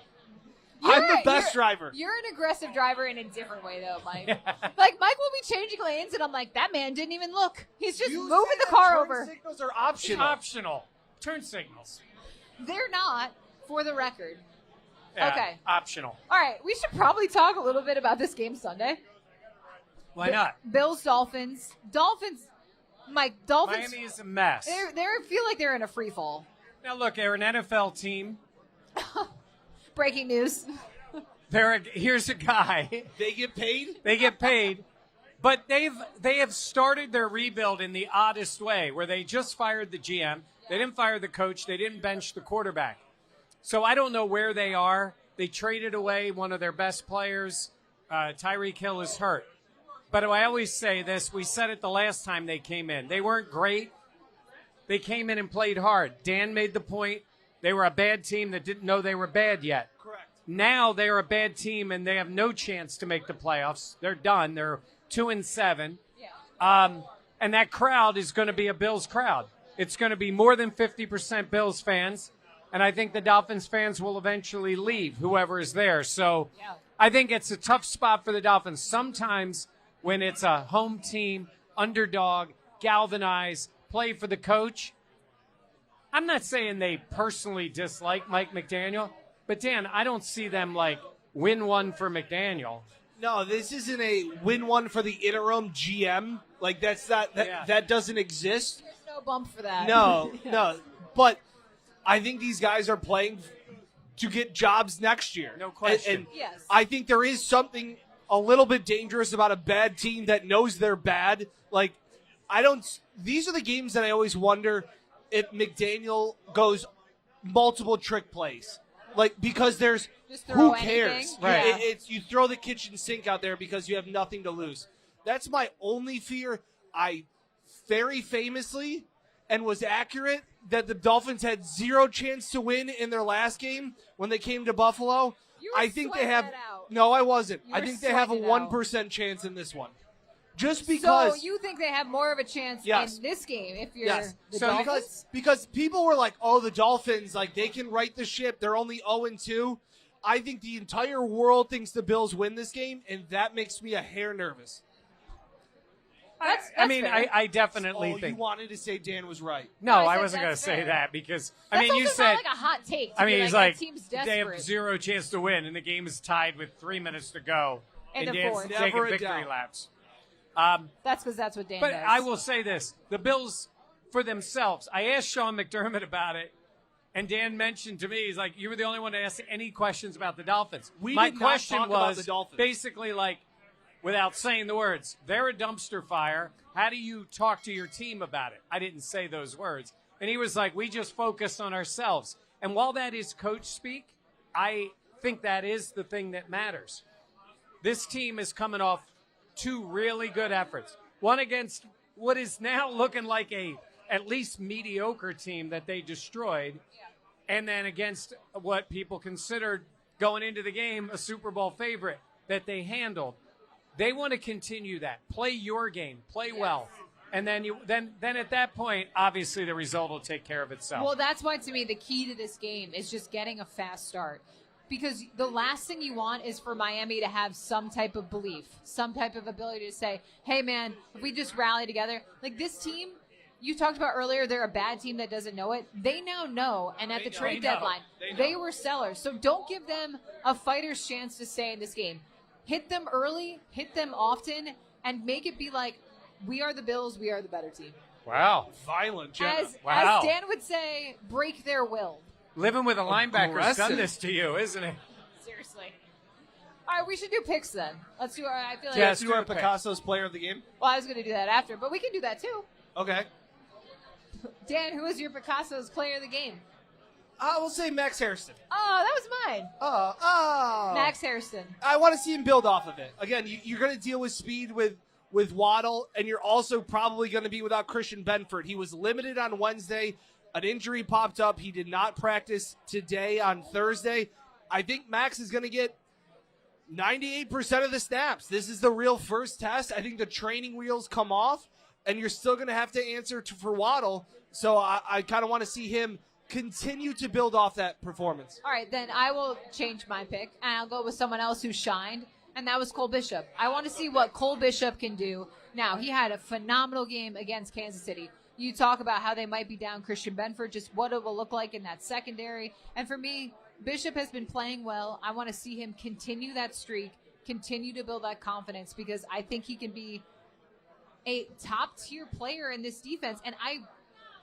I'm the best driver.
You're an aggressive driver in a different way, though, Mike. Like, Mike will be changing lanes, and I'm like, that man didn't even look. He's just moving the car over.
Turn signals are optional.
Optional. Turn signals.
They're not, for the record.
Yeah,
okay.
Optional.
All right, we should probably talk a little bit about this game Sunday.
Why not?
Bills, Dolphins. Dolphins.
Miami is a mess.
They feel like they're in a free fall.
Now, look, they're an NFL team.
Breaking news.
Here's a guy.
They get paid?
They get paid. But they have started their rebuild in the oddest way, where they just fired the GM. They didn't fire the coach. They didn't bench the quarterback. So I don't know where they are. They traded away one of their best players. Tyreek Hill is hurt. But I always say this. We said it the last time they came in. They weren't great. They came in and played hard. Dan made the point. They were a bad team that didn't know they were bad yet.
Correct.
Now they're a bad team, and they have no chance to make the playoffs. They're done. They're 2-7.
Yeah.
And that crowd is going to be a Bills crowd. It's going to be more than 50% Bills fans. And I think the Dolphins fans will eventually leave, whoever is there. So I think it's a tough spot for the Dolphins. Sometimes when it's a home team, underdog, galvanize, play for the coach, I'm not saying they personally dislike Mike McDaniel, but Dan, I don't see them win one for McDaniel.
No, this isn't a win one for the interim GM. That doesn't exist.
There's no bump for that.
No. But I think these guys are playing to get jobs next year.
No question.
And
yes.
I think there is something a little bit dangerous about a bad team that knows they're bad. These are the games that I always wonder if McDaniel goes multiple trick plays. Because there's who cares?
Right.
Yeah. You throw the kitchen sink out there because you have nothing to lose. That's my only fear. I very famously and was accurate that the Dolphins had zero chance to win in their last game when they came to Buffalo.
I think they
have.
That out.
No, I wasn't.
You
I
were
think they have a
sweating it out.
1% chance in this one. Just because.
So you think they have more of a chance in this game if you're the Dolphins?
Because people were like, oh, the Dolphins, like they can right the ship. They're only 0-2. I think the entire world thinks the Bills win this game, and that makes me a hair nervous.
That's
I definitely think.
You wanted to say Dan was right.
No, I wasn't going to say that because, you said.
Not like a hot take.
He's like,
team's
they have zero chance to win, and the game is tied with 3 minutes to go.
And
Dan's taking victory laps.
That's because that's what Dan
does.
But
I will say this. The Bills, for themselves, I asked Sean McDermott about it, and Dan mentioned to me, he's like, you were the only one to ask any questions about the Dolphins. My question was
about the Dolphins.
Basically like, without saying the words, they're a dumpster fire. How do you talk to your team about it? I didn't say those words. And he was like, we just focus on ourselves. And while that is coach speak, I think that is the thing that matters. This team is coming off 2 really good efforts. One against what is now looking like a at least mediocre team that they destroyed, and then against what people considered going into the game a Super Bowl favorite that they handled. They want to continue that. Play your game. Play well. And then then at that point, obviously the result will take care of itself.
Well, that's why, to me, the key to this game is just getting a fast start. Because the last thing you want is for Miami to have some type of belief, some type of ability to say, hey, man, if we just rally together. Like this team, you talked about earlier, they're a bad team that doesn't know it. They now know, and at the trade deadline, they were sellers. So don't give them a fighter's chance to stay in this game. Hit them early, hit them often, and make it be like, we are the Bills, we are the better team.
Wow.
Violent, Jenna.
As Dan would say, break their will.
Living with a linebacker's done this to you, isn't it?
Seriously. All right, we should do picks then. Let's do our, I feel like.
Let's do our Picasso's player of the game.
Well, I was going to do that after, but we can do that too.
Okay.
Dan, who is your Picasso's player of the game?
I will say Max Hairston.
Oh, that was mine. Max Hairston.
I want to see him build off of it. Again, you're going to deal with speed with Waddle, and you're also probably going to be without Christian Benford. He was limited on Wednesday. An injury popped up. He did not practice today on Thursday. I think Max is going to get 98% of the snaps. This is the real first test. I think the training wheels come off, and you're still going to have to answer for Waddle. So I kind of want to see him continue to build off that performance.
All right, then I will change my pick, and I'll go with someone else who shined, and that was Cole Bishop. I want to see what Cole Bishop can do. Now, he had a phenomenal game against Kansas City. You talk about how they might be down Christian Benford, just what it will look like in that secondary. And for me, Bishop has been playing well. I want to see him continue that streak, continue to build that confidence, because I think he can be a top-tier player in this defense. And I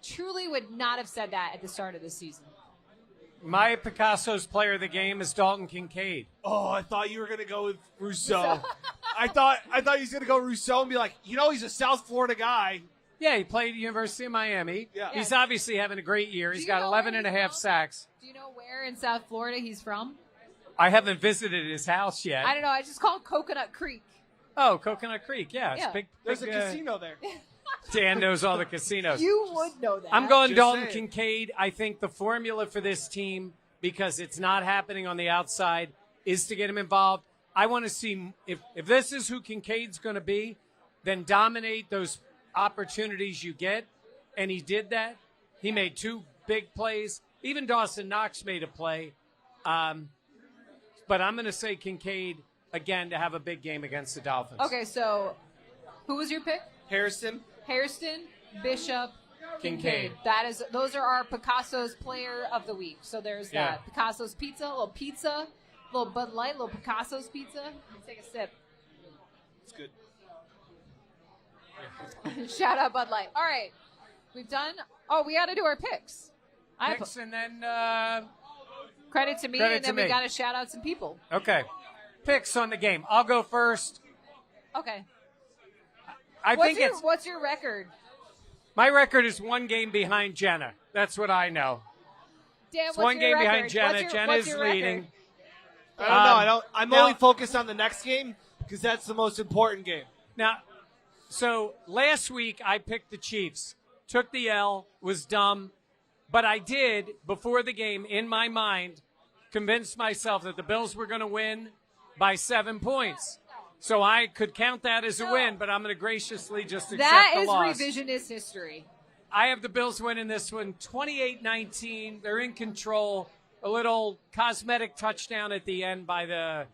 truly would not have said that at the start of the season.
My Picasso's player of the game is Dalton Kincaid.
Oh, I thought you were going to go with Rousseau. I thought he was going to go Rousseau and be like, he's a South Florida guy.
Yeah, he played at the University of Miami.
Yeah.
He's obviously having a great year. He's got 11 and a half sacks.
Do you know where in South Florida he's from?
I haven't visited his house yet.
I don't know. I just call it Coconut Creek.
Oh, Coconut Creek. Yeah. It's big,
there's a casino there.
Dan knows all the casinos.
You would know that.
I'm going Dalton Kincaid. I think the formula for this team, because it's not happening on the outside, is to get him involved. I want to see if this is who Kincaid's going to be, then dominate those opportunities you get, and he did that. He made 2 big plays. Even Dawson Knox made a play. But I'm going to say Kincaid again to have a big game against the Dolphins.
Okay, so who was your pick?
Hairston,
Bishop, Kincaid. Those are our Picasso's player of the week. So there's that. Picasso's pizza, a little Bud Light, little Picasso's pizza. Let's take a sip.
It's good.
Shout out Bud Light. All right. We've done. Oh, we got to do our picks.
And then
credit to me, and then we got to shout out some people.
Okay. Picks on the game. I'll go first.
Okay.
What's
your record?
My record is 1 game behind Jenna. That's what I know.
Dan,
it's 1 game behind Jenna. Jenna is leading.
I don't know. I'm only focused on the next game because that's the most important game.
Now, so last week I picked the Chiefs, took the L, was dumb, but I did, before the game, in my mind, convince myself that the Bills were going to win by 7 points. So I could count that as a win, but I'm going to graciously just accept the
That
loss.
is revisionist history.
I have the Bills winning this one 28-19. They're in control. A little cosmetic touchdown at the end by the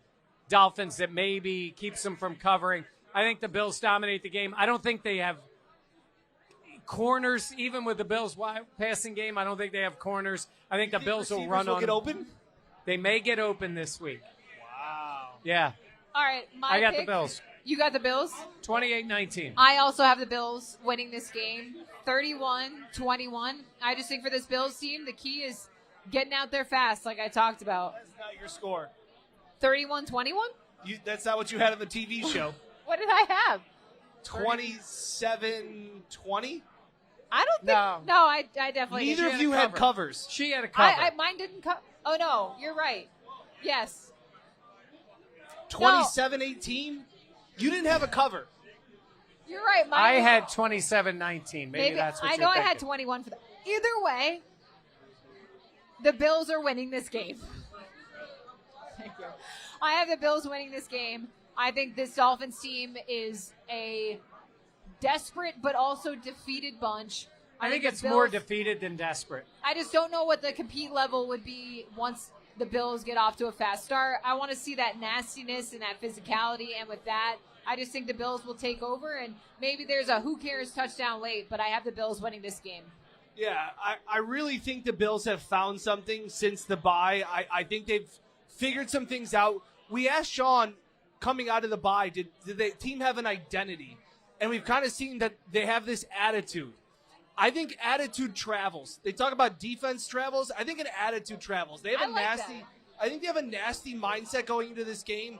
Dolphins that maybe keeps them from covering. I think the Bills dominate the game. I don't think they have corners, even with the Bills' passing game. I don't think they have corners. I think the Bills will run on.
Get open?
They may get open this week.
Wow.
Yeah.
All right,
I got the Bills.
You got the Bills?
28-19.
I also have the Bills winning this game, 31-21. I just think for this Bills team, the key is getting out there fast, like I talked about.
That's not your score.
31-21?
That's not what you had on the TV show.
What did I have?
27-20?
I don't think. No, I definitely
Neither
didn't.
of you had covers.
She had a cover.
Mine didn't cover. Oh, no, you're right. Yes.
27-18? You didn't have a cover.
You're right.
I had 27-19. Maybe that's what
I
you're
know I
thinking.
had 21 for that. Either way, the Bills are winning this game. Thank you. I have the Bills winning this game. I think this Dolphins team is a desperate but also defeated bunch.
I think it's more defeated than desperate.
I just don't know what the compete level would be once the Bills get off to a fast start. I want to see that nastiness and that physicality, and with that, I just think the Bills will take over, and maybe there's a who cares touchdown late, but I have the Bills winning this game.
Yeah, I really think the Bills have found something since the bye. I think they've figured some things out. We asked Sean coming out of the bye, did the team have an identity? And we've kind of seen that they have this attitude. I think attitude travels. They talk about defense travels. I think an attitude travels. They have I think they have a nasty mindset going into this game.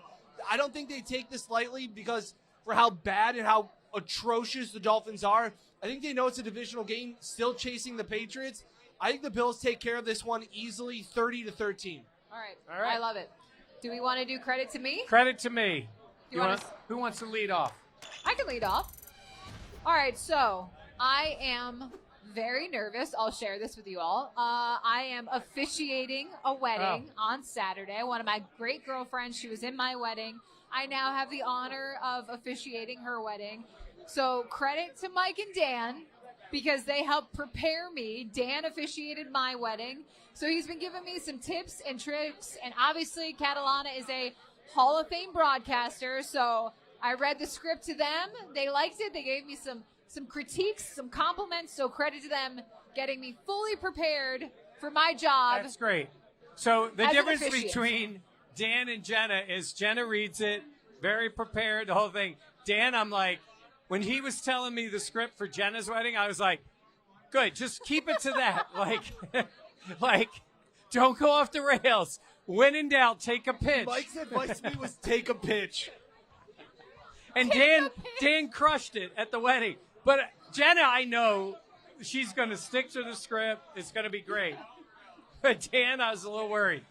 I don't think they take this lightly because for how bad and how atrocious the Dolphins are. I think they know it's a divisional game, still chasing the Patriots. I think the Bills take care of this one easily, 30-13.
All right. I love it. Do we want to do credit to me?
Credit to me.
Who
wants to lead off?
I can lead off. All right, so I am very nervous. I'll share this with you all. I am officiating a wedding on Saturday. One of my great girlfriends, she was in my wedding. I now have the honor of officiating her wedding. So credit to Mike and Dan because they helped prepare me. Dan officiated my wedding. So he's been giving me some tips and tricks. And obviously, Catalana is a Hall of Fame broadcaster. So I read the script to them. They liked it. They gave me some critiques, some compliments. So credit to them getting me fully prepared for my job.
That's great. So the difference between Dan and Jenna is Jenna reads it, very prepared, the whole thing. Dan, I'm like, when he was telling me the script for Jenna's wedding, I was like, good, just keep it to that. Like, don't go off the rails. When in doubt, take a pitch.
Mike's advice to me was take a pitch.
And Dan crushed it at the wedding. But Jenna, I know she's going to stick to the script. It's going to be great. But Dan, I was a little worried.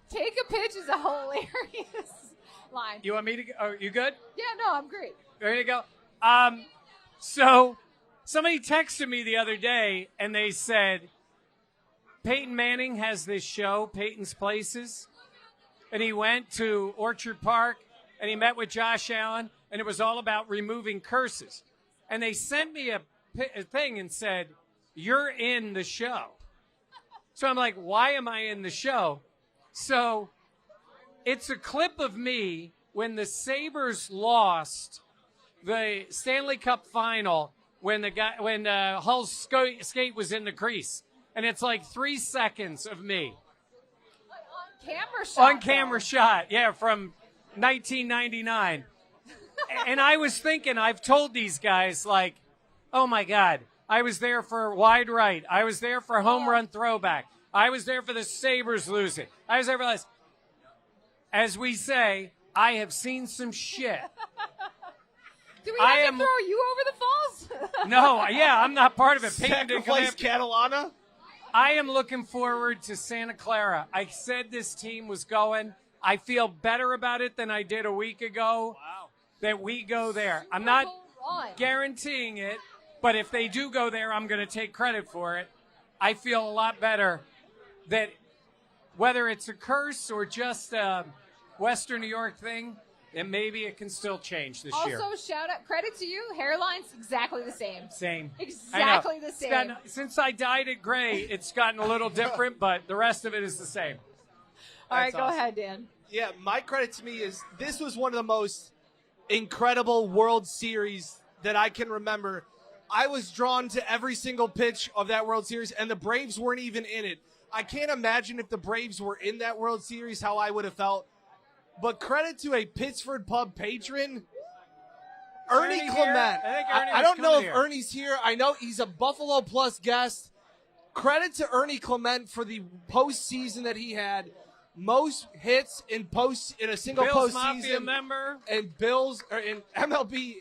Take a pitch is a hilarious line.
You want me to go? Oh, you good?
Yeah, no, I'm great.
Ready to go? So somebody texted me the other day, and they said, Peyton Manning has this show, Peyton's Places, and he went to Orchard Park, and he met with Josh Allen, and it was all about removing curses. And they sent me a thing and said, you're in the show. So I'm like, why am I in the show? So it's a clip of me when the Sabres lost the Stanley Cup final when Hull's skate was in the crease. And it's like 3 seconds of me.
On
camera shot, yeah, from 1999. And I was thinking, I've told these guys, like, oh, my God, I was there for wide right. I was there for home run throwback. I was there for the Sabres losing. I was there for this. As we say, I have seen some shit.
Do we have to throw you over the falls?
No, yeah, I'm not part of it.
Sacrifice Catalana?
I am looking forward to Santa Clara. I said this team was going. I feel better about it than I did a week ago.
Wow.
That we go there. I'm not guaranteeing it, but if they do go there, I'm going to take credit for it. I feel a lot better that whether it's a curse or just a Western New York thing, And maybe it can still change this year.
Also, shout out, credit to you. Hairline's exactly the same.
Same.
Exactly the same.
Since I dyed it gray, it's gotten a little different, but the rest of it is the same.
All right,
That's
go
awesome.
ahead, Dan.
Yeah, my credit to me is this was one of the most incredible World Series that I can remember. I was drawn to every single pitch of that World Series, and the Braves weren't even in it. I can't imagine if the Braves were in that World Series how I would have felt. But credit to a Pittsford Pub patron, Ernie Clement. I don't know if Ernie's here. I know he's a Buffalo Plus guest. Credit to Ernie Clement for the postseason that he had. Most hits in a single
Bills
postseason.
Mafia member.
And in MLB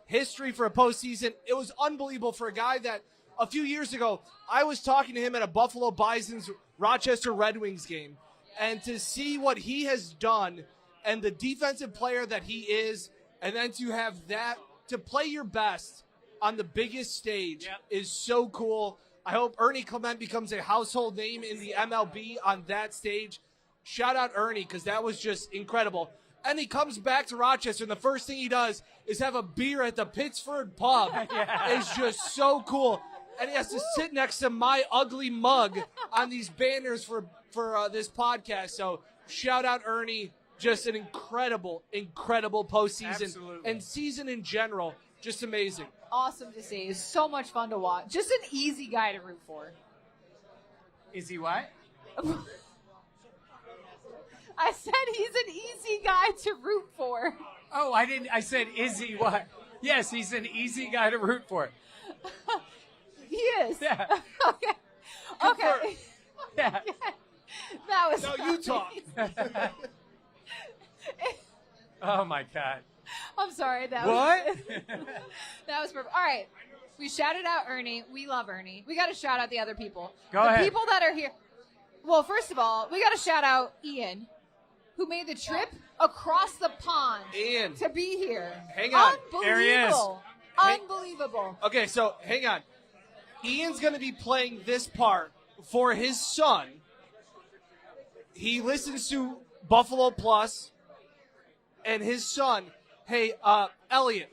history for a postseason. It was unbelievable for a guy that a few years ago, I was talking to him at a Buffalo Bison's Rochester Red Wings game. And to see what he has done and the defensive player that he is, and then to have that, to play your best on the biggest stage is so cool. I hope Ernie Clement becomes a household name in the MLB on that stage. Shout out Ernie, because that was just incredible. And he comes back to Rochester, and the first thing he does is have a beer at the Pittsford Pub. It's just so cool. And he has to sit next to my ugly mug on these banners for this podcast. So shout out Ernie. Just an incredible, incredible postseason.
Absolutely.
And season in general. Just amazing.
Awesome to see. It's so much fun to watch. Just an easy guy to root for.
Is he what?
I said he's an easy guy to root for.
Oh, I didn't. I said, is he what? Yes, he's an easy guy to root for.
He is.
Yeah.
Okay.
Yeah.
That was
No, you talk.
Oh, my God.
I'm sorry. That
What?
that was perfect. All right. We shouted out Ernie. We love Ernie. We got to shout out the other people.
Go
the
ahead.
people that are here. Well, first of all, we got to shout out Ian, who made the trip across the pond
Ian.
to be here.
Hang on.
There he is.
Unbelievable.
Okay, so hang on. Ian's going to be playing this part for his son. He listens to Buffalo Plus, and his son, hey, Elliot,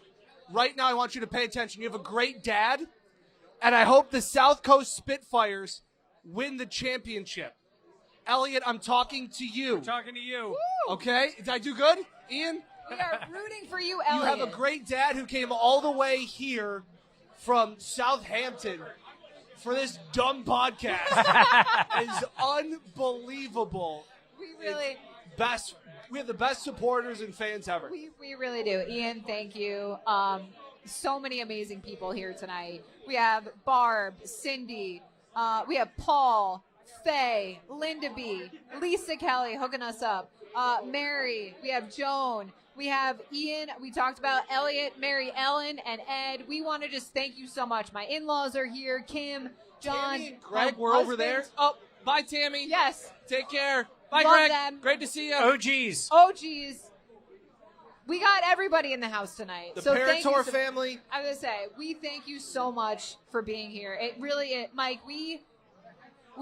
right now I want you to pay attention. You have a great dad, and I hope the South Coast Spitfires win the championship. Elliot, I'm talking to you.
I'm talking to you.
Okay? Did I do good, Ian?
We are rooting for you,
You
Elliot.
have a great dad who came all the way here from Southampton for this dumb podcast. It's unbelievable.
We really...
Best. We have the best supporters and fans ever.
We really do. Ian, thank you. So many amazing people here tonight. We have Barb, Cindy, we have Paul, Faye, Linda B, Lisa Kelly hooking us up, Mary, we have Joan, we have Ian, we talked about Elliot, Mary Ellen, and Ed. We want to just thank you so much. My in-laws are here, Kim, John,
Tammy and Greg, we're
husband.
over there. Oh, bye, Tammy.
Yes.
Take care. Bye,
Love
Greg.
them.
Great to see you.
Oh, geez.
Oh, geez. We got everybody in the house tonight.
The
so thank you
Parator
so-
family.
I was going to say, we thank you so much for being here. It really, Mike, we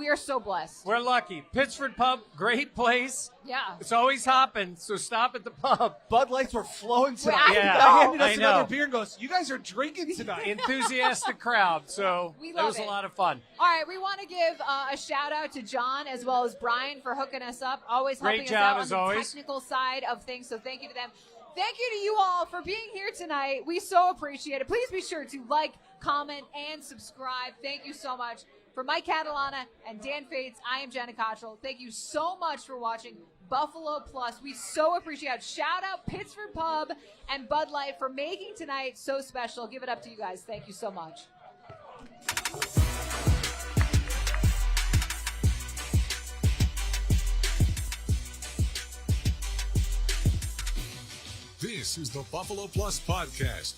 are so blessed.
We're lucky. Pittsford Pub, great place.
Yeah.
It's always hopping, so stop at the pub.
Bud Lights were flowing tonight.
I
Yeah.
know.
I handed us
I know.
another beer and goes, you guys are drinking tonight.
Enthusiastic crowd, so
We
it
love
was
it.
a lot of fun.
All right, we want to give a shout out to John as well as Brian for hooking us up, always
Great
helping us
job,
out on
as
the
always.
technical side of things. So thank you to them. Thank you to you all for being here tonight. We so appreciate it. Please be sure to like, comment, and subscribe. Thank you so much. For Mike Catalana and Dan Fates, I am Jenna Cottrell. Thank you so much for watching Buffalo Plus. We so appreciate it. Shout out Pittsford Pub and Bud Light for making tonight so special. Give it up to you guys. Thank you so much.
This is the Buffalo Plus Podcast.